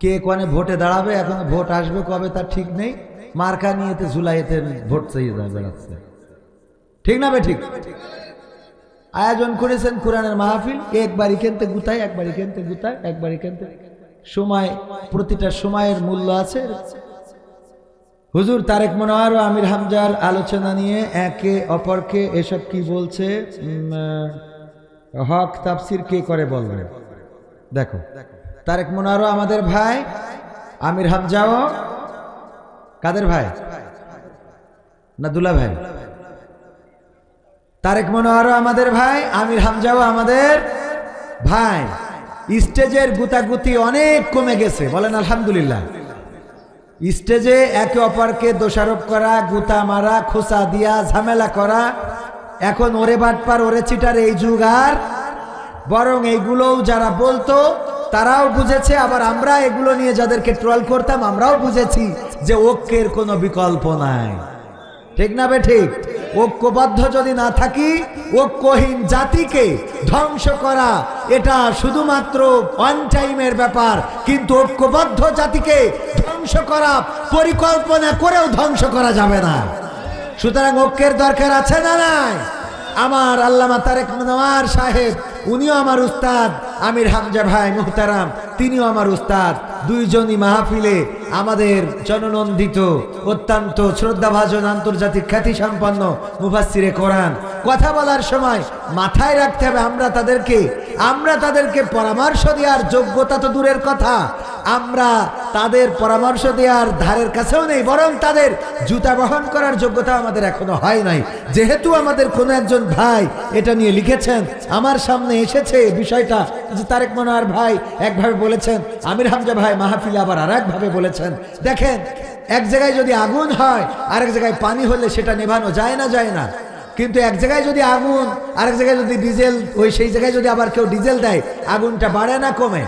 কে কোনে ভোটে দাঁড়াবে, এখন ভোট আসবে কবে তার ঠিক নেই, মার্কা নিয়েতে ঝুলাইতে ভোট চাইয়ে বেড়াচ্ছে। ঠিক না বে ঠিক? আয়োজন করেছেন কোরআনের মাহফিল, একবারই কেনতে গুতায়, একবারই কেনতে গুতায়, একবারই কেনতে। সময়, প্রতিটা সময়ের মূল্য আছে। হুজুর তারেক মনোয়ার ও আমির হামজার আলোচনা নিয়ে একে অপরকে এসব কি বলছে, হক তাফসির কে করে বলবে? দেখো, তারেক মনোয়ারও আমাদের ভাই, আমির হামজাও কাদের ভাই? না দুলা ভাই? তারেক মনোয়ারও আমাদের ভাই, আমির হামজাও আমাদের ভাই। স্টেজের গুতাগুতি অনেক কমে গেছে, বলেন আলহামদুলিল্লাহ। স্টেজে একে অপরকে দোষারোপ করা, গুতা মারা, খোঁচা দিয়া ঝামেলা করা, এখন ওরে বাটপার ওরে চিটার এই যুগ আর। বরং এইগুলোও যারা বলতো তারাও বুঝেছে, আবার আমরা এগুলো নিয়ে যাদেরকে ট্রল করতাম আমরাও বুঝেছি যে ঐক্যের কোনো বিকল্প নাই। ঠিক না বে ঠিক? ঐক্যবদ্ধ যদি না থাকি, ঐক্যহীন জাতিকে ধ্বংস করা এটা শুধুমাত্র ওয়ান টাইমের ব্যাপার, কিন্তু ঐক্যবদ্ধ জাতিকে ধ্বংস করা পরিকল্পনা করেও ধ্বংস করা যাবে না। সুতরাং ঐক্যের দরকার আছে না নাই? আমার আল্লামা তারেক মনোয়ার সাহেব, উনিও আমার উস্তাদ, আমির হামজা ভাই মুহতারাম তিনিও আমার উস্তাদ। দুইজনই মাহফিলে আমাদের জননন্দিত, অত্যন্ত শ্রদ্ধাভাজন, আন্তর্জাতিক খ্যাতি সম্পন্ন মুফাসসিরে কোরআন। কথা বলার সময় মাথায় রাখতে হবে আমরা তাদেরকে পরামর্শ দেওয়ার যোগ্যতা তো দূরের কথা, আমরা তাদের পরামর্শ দেওয়ার ধারের কাছেও নেই, বরং তাদের জুতা বহন করার যোগ্যতা আমাদের এখনো হয় নাই। যেহেতু আমাদের কোনো একজন ভাই এটা নিয়ে লিখেছেন, আমার সামনে এসেছে বিষয়টা যে তারেক মনোয়ার ভাই একভাবে বলেছেন, আমির হামজা ভাই মাহফিলে আবার আর একভাবে বলেছেন। দেখেন, এক জায়গায় যদি আগুন হয় আরেক জায়গায় পানি হলে সেটা নেভানো যায় না, কিন্তু এক জায়গায় যদি আগুন আরেক জায়গায় যদি ডিজেল, ওই সেই জায়গায় যদি আবার কেউ ডিজেল দেয়, আগুনটা বাড়ে না কমে?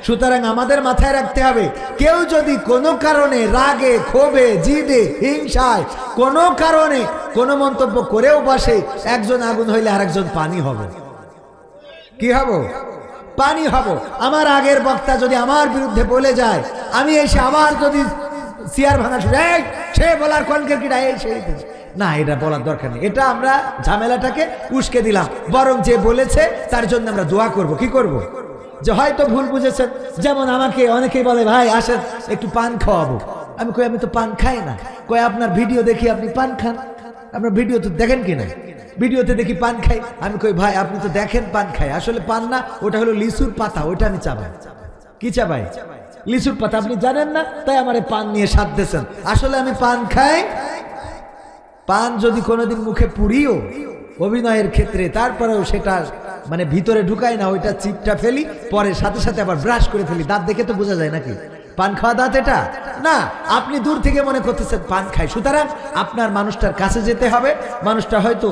সুতরাং আমাদের মাথায় রাখতে হবে, কেউ যদি কোনো কারণে রাগে, ক্ষোভে, জিদে, হিংসায় কোনো কারণে কোনো মন্তব্য করেও বসে, একজন আগুন হইলে আরেকজন পানি হবে। কি হব? পানি হব। আমার আগের বক্তা যদি আমার বিরুদ্ধে বলে যায়, আমি এসে আবার যদি চেয়ার ভাঙা শুরু, সে বলার কনকের কিটা, না, এটা বলার দরকার নেই, এটা আমরা ঝামেলাটাকে উস্কে দিলাম। বরং যে বলেছে তার জন্য আমরা দোয়া করব। কি করব? যে হয়তো ভুল বুঝেছেন। যেমন আমাকে অনেকেই বলে, ভাই আসেন একটু পান খাওয়াবো। আমি কই, আমি তো পান খাই না। কই, আপনার ভিডিও দেখি আপনি পান খান, আপনার ভিডিও তো দেখেন কিনা? ভিডিওতে দেখি পান খাই। আমি কই, ভাই আপনি তো দেখেন পান খাই, আসলে পান না, ওটা হলো লিচুর পাতা, ওটা আমি চাবাই। কি চাবাই? লিচুর পাতা। আপনি জানেন না, তাই আমার পান নিয়ে স্বাদ দিয়েছেন। আসলে আমি পান খাই। পান যদি কোনোদিন মুখে পুরিও অভিনয়ের ক্ষেত্রে, তারপরেও সেটা মানে ভিতরে ঢুকাই না, ওইটা চিপটা ফেলি, পরে সাথে সাথে আবার ব্রাশ করে ফেলি। দাঁত দেখে তো বোঝা যায় নাকি পান খাওয়া দাঁত? এটা না, আপনি দূর থেকে মনে করতেছেন পান খাই। সুতরাং আপনার মানুষটার কাছে যেতে হবে। মানুষটা হয়তো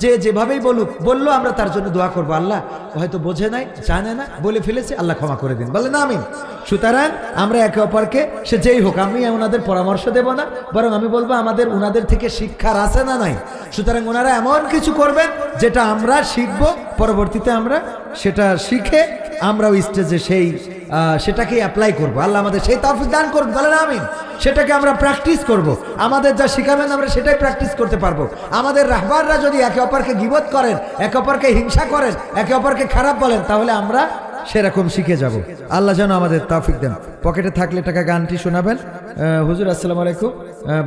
যে যেভাবেই বললো, আমরা তার জন্য দোয়া করবো। আল্লাহ হয়তো বোঝে নাই, জানে না, বলে ফেলেছে, আল্লাহ ক্ষমা করে দিন, বলে না আমিন। সুতরাং আমরা একে অপরকে, সে যেই হোক, আমি ওনাদের পরামর্শ দেব না, বরং আমি বলবো আমাদের ওনাদের থেকে শিক্ষার আছে না নাই। সুতরাং ওনারা এমন কিছু করবেন যেটা আমরা শিখবো, পরবর্তীতে আমরা সেটা শিখে আমরাও স্টেজে সেটাকে অ্যাপ্লাই করবো। আল্লাহ আমাদের সেই তৌফিক দান করুন, বলেন আমিন। সেটাকে আমরা প্র্যাকটিস করব। আমাদের যা শিখাবেন আমরা সেটাই প্র্যাকটিস করতে পারবো। আমাদের রাহবাররা যদি একে অপরকে গীবত করেন, একে অপরকে হিংসা করেন, একে অপরকে খারাপ বলেন, তাহলে আমরা সেরকম শিখে যাব। আল্লাহ যেন আমাদের তৌফিক দেন। পকেটে থাকলে টাকা গানটি শোনাবেন। হুজুর আসসালামু আলাইকুম,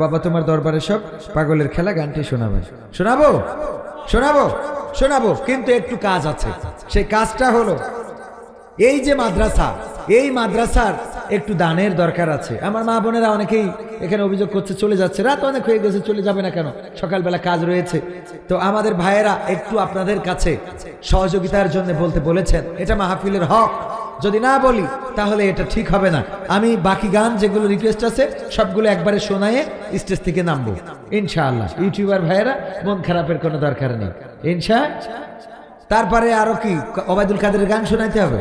বাবা তোমার দরবারে সব পাগলের খেলা গানটি শোনাবেন। শোনাবো? শোনাবো, কিন্তু একটু কাজ আছে। সেই কাজটা হলো এই যে মাদ্রাসা, এই মাদ্রাসার একটু দানের দরকার আছে। আমার মা বোনেরা অনেকেই এখানে অভিযোগ করছে চলে যাচ্ছে, রাত অনেক হয়ে গেছে, চলে যাবে না কেন, সকালবেলা কাজ রয়েছে। তো আমাদের ভাইয়েরা একটু আপনাদের কাছে সহযোগিতার জন্য বলতে বলেছেন, এটা মাহফিলের হক, যদি না বলি তাহলে এটা ঠিক হবে না। আমি বাকি গান যেগুলো রিকোয়েস্ট আছে সবগুলো একবারে শোনায়ে স্টেজ থেকে নামবো ইনশাআল্লাহ। ইউটিউবার ভাইয়েরা মন খারাপের কোনো দরকার নেই ইনশাআল্লাহ। তারপরে আরো কি ওবায়দুল কাদেরের গান শোনাইতে হবে,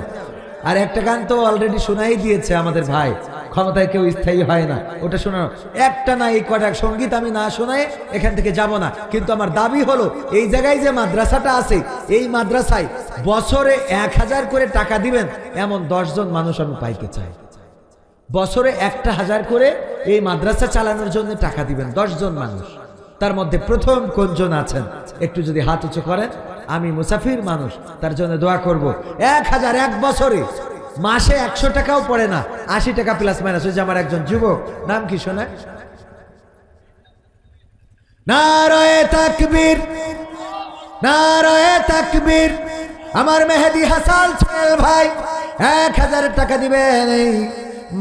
আর একটা গান তো অলরেডি শোনাই দিয়েছে আমাদের ভাই, ক্ষমতায় কেউ স্থায়ী হয় না, ওটা শোনানো। একটা না, এই কটা সঙ্গীত আমি না শোনায় এখান থেকে যাব না। কিন্তু আমার দাবি হলো এই জায়গায় যে মাদ্রাসাটা আছে, এই মাদ্রাসায় বছরে 1000 করে টাকা দিবেন এমন 10 জন মানুষ আমি পাইতে চাই। বছরে 1000 করে এই মাদ্রাসা চালানোর জন্য টাকা দিবেন 10 জন মানুষ। তার মধ্যে প্রথম কোনজন আছেন একটু যদি হাত উঁচু করেন, আমি মুসাফির মানুষ, তার জন্য দোয়া করব। 1000 এক বছরে, মাসে 100 টাকাও পড়ে না, 80 টাকা প্লাস মাইনাস। ওই যে আমার একজন যুবক, নাম কি শোনা? নারায়ে তাকবীর, নারায়ে তাকবীর। আমার মেহেদি হাসান সোহেল ভাই 1000 টাকা দিবেন এই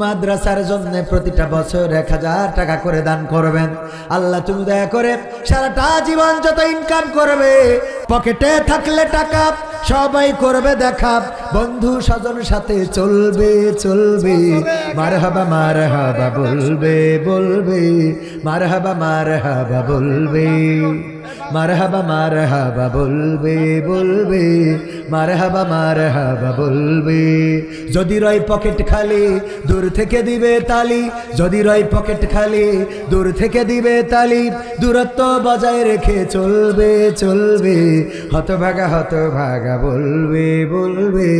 মাদ্রাসার জন্য, প্রতিটা বছর 1000 টাকা করে দান করবেন। আল্লাহ তুমি দয়া করে সারাটা জীবন যত ইনকাম করবে, পকেটে থাকলে টাকা সবাই করবে দেখা, বন্ধু স্বজন সাথে চলবে চলবে, মারহাবা মারহাবা বলবে বলবে, মারহাবা মারহাবা বলবে, মারহাবা মারহাবা বলবে বলবে, মারহাবা মারহাবা বলবে। যদি রয় পকেট খালি দূর থেকে দিবে তালি, যদি রয় পকেট খালি দূর থেকে দিবে তালি, দূরত্ব বজায় রেখে চলবে চলবে, হতভাগা হতভাগা বলবে বলবে,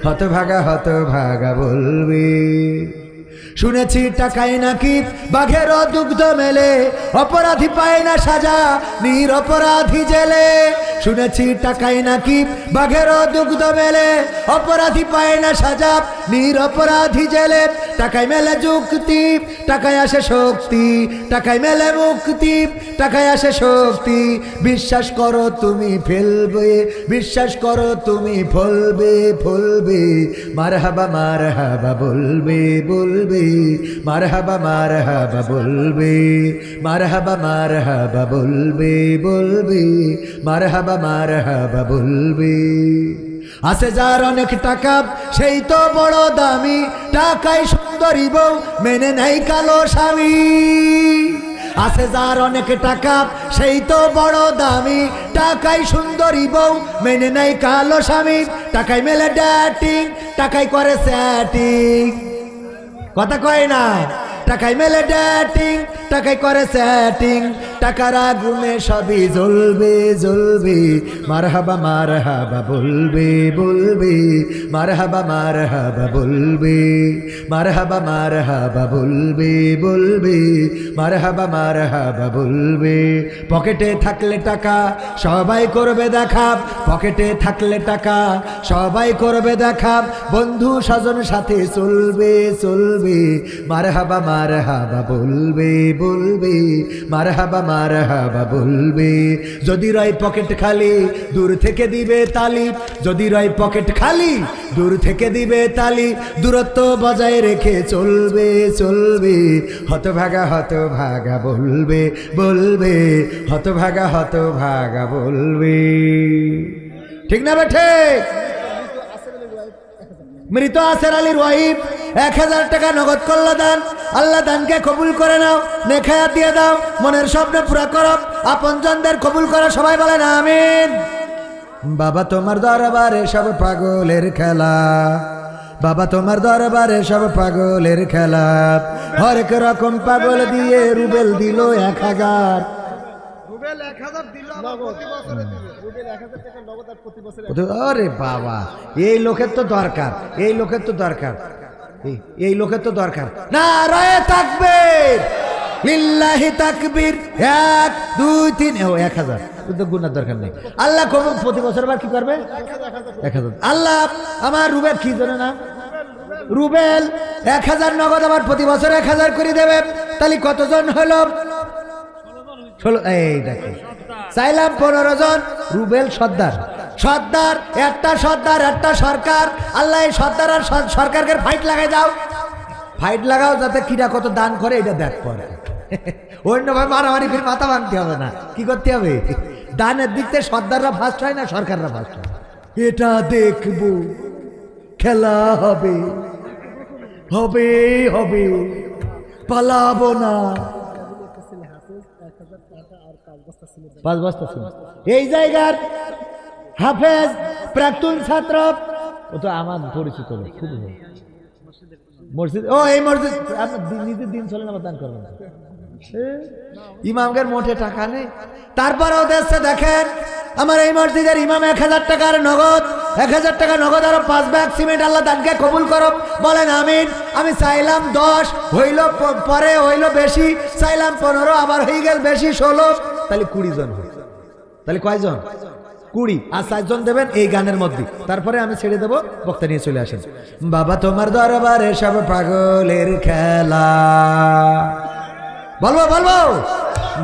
হতভাগা হতভাগা বলবে। শুনেছি টাকায় নাকি বাঘেরও দুগ্ধ মেলে, অপরাধী পায় না সাজা নিরপরাধী জেলে। শুনেছি টাকায় নাকি বাঘেরও দুগ্ধ মেলে, অপরাধী পায় না সাজা নিরপরাধী জেলে। টাকায় মেলে যুক্তি, টাকায় আসে শক্তি, টাকায় মেলে মুক্তি, টাকায় আসে শক্তি। বিশ্বাস করো তুমি ফেলবে, বিশ্বাস করো তুমি ফলবে ফলবে, মারহাবা মারহাবা বলবে বলবে, মারহাবা মারহাবা বলবে, মারহাবা মারহাবা বলবে বলবে, মারহাবা মারহাবা বলবে। আছে যার অনেক টাকা সেই তো বড় দামি, টাকায় সুন্দরী বউ মেনে নেয় কালো স্বামী। আছে যার অনেক টাকা সেই তো বড় দামি, টাকায় সুন্দরী বউ মেনে নেয় কালো স্বামী। টাকায় মেলে ডেটিং, টাকায় করে সেটিং, কথা কয় না, টাকায় মেলে ডেটিং, টাকায় করে সেটিং। টাকার আগুনে সবই জ্বলবে জ্বলবে, মারহাবা মারহাবা বলবে বলবে, মারহাবা মারহাবা বলবে, মারহাবা মারহাবা বলবে বলবে, মারহাবা মারহাবা বলবে। পকেটে থাকলে টাকা সবাই করবে দেখা, পকেটে থাকলে টাকা সবাই করবে দেখা, বন্ধু স্বজন সাথে চলবে চলবে, মারহাবা মারহাবা বলবে বলবে, মারহাবা মারহাবা বলবে। যদি রয় পকেট খালি দূর থেকে দিবে তালি, যদি রয় পকেট খালি দূর থেকে দিবে তালি, দূরত্ব বজায় রেখে চলবে চলবে, হতভাগা হতভাগা বলবে বলবে, হতভাগা হতভাগা বলবে। ঠিক না বেঠে? মৃত আসের আলীর ওয়াইফ 1000 টাকা নগদ করল দান। আল্লাহ দানকে কবুল করে নাও, নেখায়াত দিয়ে দাও, মনের স্বপ্ন পুরা করো, আপনজনদের কবুল করো, সবাই বলেন আমিন। বাবা তোমার দরবারে সব পাগলের খেলা, বাবা তোমার দরবারে সব পাগলের খেলা, হরেক রকম পাগল দিয়ে রুবেল দিল 1000। আরে বাবা, এই লোকের তো দরকার, এই লোকের তো দরকার, এই লোকের তো দরকার। নারায়ে তাকবীর, লিল্লাহি তাকবীর। 1 2 3 1000 তো গুনার দরকার নেই। আল্লাহ কবুল প্রতি বছর বার কি করবে? 1000। আল্লাহ আমার রুবেল কি জানে না, রুবেল 1000 নগদ আবার প্রতি বছর 1000 করে দেবে। তাহলে কতজন হলো? 16। এই দেখো চাইলাম 15 জন রুবেল সর্দার, সর্দার একটা সরকার। আল্লাহ এই সর্দার আর সরকারকে ফাইট লাগাই দাও, ফাইট লাগাও যাতে কিরা কত দান করে এটা দেখ পরে। অন্য ভাই মারামারি ফির মাথা ভাঙতে হবে না, কি করতে হবে? দানের দিক থেকে সর্দাররা ফার্স্ট হয় না সরকাররা ফার্স্ট হয়। এটা দেখবো, খেলা হবে হবে হবে, পালাবো না। 5 বস্তা ছিল এই জায়গার হাফেজ প্রাক্তন ছাত্র, ও তো আমার পরিচিত লোক, খুব মসজিদ, ও এই মসজিদ নিজের দিন চলে না দান করবেন, ইমামদের মোটে টাকা নেই। তারপরেও দেশে দেখেন আমার এই মসজিদের ইমাম 1000 টাকার নগদ, 1000 টাকা নগদ আর 5 ব্যাগ সিমেন্ট আল্লাহ দানকে কবুল করো, বলেন আমিন। আমি চাইলাম 10, হইল পরে হইল বেশি, চাইলাম 15, আবার হয়ে গেল বেশি 16, তাহলে 20 জন হয়। তাহলে কয়জন? 20 আর 4 জন দেবেন এই গানের মধ্যে। তারপরে আমি ছেড়ে দেবো, বক্তা নিয়ে চলে আসেন। বাবা তোমার দরবারে সব পাগলের খেলা, বলবো বলবো,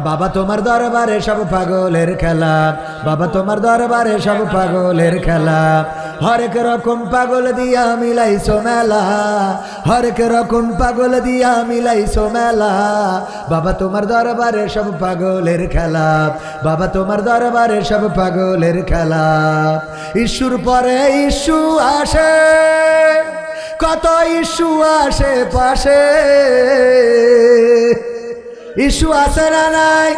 বাবা তোমার দরবারে সব পাগলের খেলা, বাবা তোমার দরবারে সব পাগলের খেলা, হরেক রকম পাগল দিয়া মিলাইছো মেলা, হরেক রকম পাগল দিয়া মিলাইছো মেলা, বাবা তোমার দরবারে সব পাগলের খেলা, বাবা তোমার দরবারে সব পাগলের খেলা। ইস্যুর পরে ইস্যু আসে, কত ইস্যু আসে পাশে, ইস্যু আছে না নাই?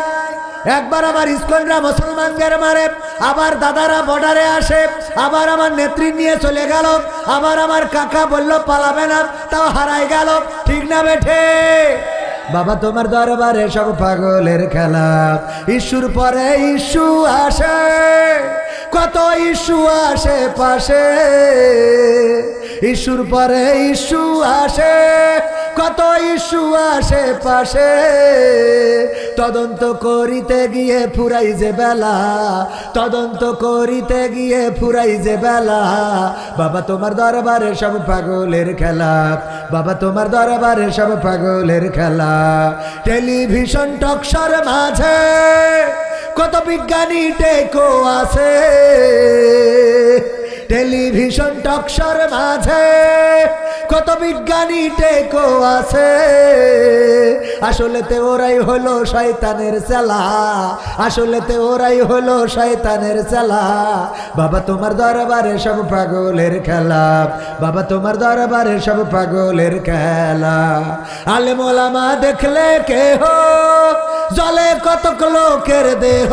একবার আমার স্কুলরা মুসলমানদের মারে, আবার দাদারা বর্ডারে আসে, আবার আমার নেত্রী নিয়ে চলে গেল, আবার আমার কাকা বলল পালাবে না, তাও হারাই গেল, ঠিক না বেঠে? বাবা তোমার দরবারে সব পাগলের খেলা, ইস্যুর পরে ইস্যু আসে, কত ইস্যু আসে পাশে, ইস্যুর পরে ইস্যু আসে, কত ইস্যু আসে পাশে, তদন্ত করিতে গিয়ে ফুরাই যে বেলা, তদন্ত করিতে গিয়ে ফুরাই যে বেলা, বাবা তোমার দরবারে সব পাগলের খেলা, বাবা তোমার দরবারে সব পাগলের খেলা। টেলিভিশন টকশোর মাঝে কত বিজ্ঞানী টেকো আছে, টেলিভিশন টকশোর মাঝে কত বিজ্ঞানী টেকো আছে, আসলেতে ওরাই হলো শয়তানের চেলা, আসলেতে ওরাই হলো শয়তানের চেলা। বাবা তোমার দরবারে সব পাগলের খেলা, বাবা তোমার দরবারে সব পাগলের খেলা। আলেম ওলামা দেখলে কেহ জলে কতক লোকের দেহ,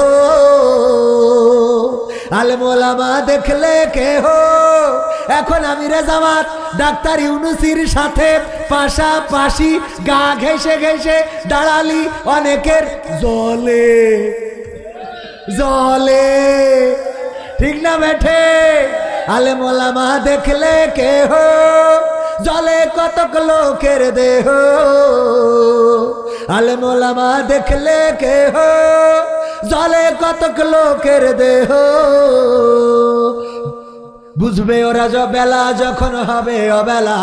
আলেম ওলামা দেখলে কেহ, এখন আমিরে জামাত ডাক্তার ইউনুসির সাথে পাশাপাশি গা ঘেঁষে ঘেঁষে দাঁড়ালি, অনেকের জলে জলে, ঠিক না বেঠে? আলেম ওলামা দেখলে কেহ জলে কতক লোকের দেহ, আলেম ওলামা দেখলে কেহ জলে কতক লোকের দেহ। বুঝবে ওরা বেলা যখন হবে অবেলা,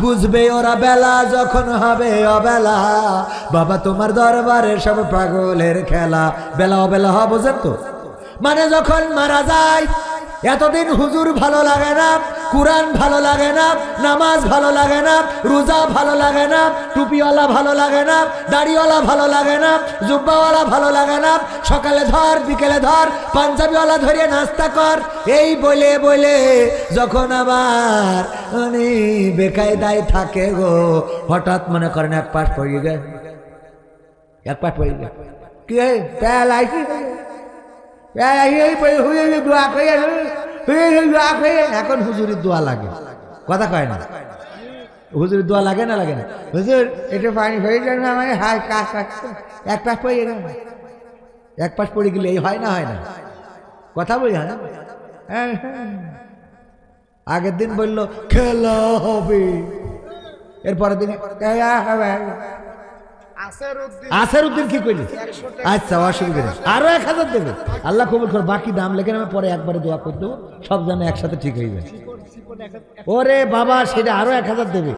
বুঝবে ওরা বেলা যখন হবে অবেলা, বাবা তোমার দরবারে সব পাগলের খেলা। বেলা অবেলা হওয়া বোঝেন তো? মানে যখন মারা যায়, এতদিন হুজুর ভালো লাগে না, কুরআন ভালো লাগে না, নামাজ ভালো লাগে না, রোজা ভালো লাগে না, টুপিওয়ালা ভালো লাগে না, দাড়িওয়ালা ভালো লাগে না, জুব্বাওয়ালা ভালো লাগে না, সকালে ধর বিকেলে ধর, পাঞ্জাবিওয়ালা ধরিয়ে নাস্তা কর, এই বলে বলে যখন আবার বেকায়দায় থাকে গো, হঠাৎ মনে করেন এক পাশ পড়িয়ে গে, এক পাশ পড়িয়ে গে, কি প্যালাইছি এখন হুজুরের দোয়া লাগে, কথা কয় না? হুজুরের দোয়া লাগে না লাগে না? হুজুর একটু পানি হয়ে যাবে না, মানে হাই কাজ এক পাশ পড়ে গেল, এক পাশ পড়ে গেলে এই হয় না, হয় না? কথা বলি হ্যাঁ। আগের দিন বললো খেলা হবে, এরপরের দিন আসার উদ্দিন কি করলি? আচ্ছা অসুবিধা নেই, আরো 1000 দেবে, আল্লাহ কবুল কর। বাকি দাম লেগে আমি পরে একবারে দোয়া করে দেবো, সব জানে একসাথে ঠিক হয়ে যায়। ওরে বাবা, সেটা আরো 1000 দেবে,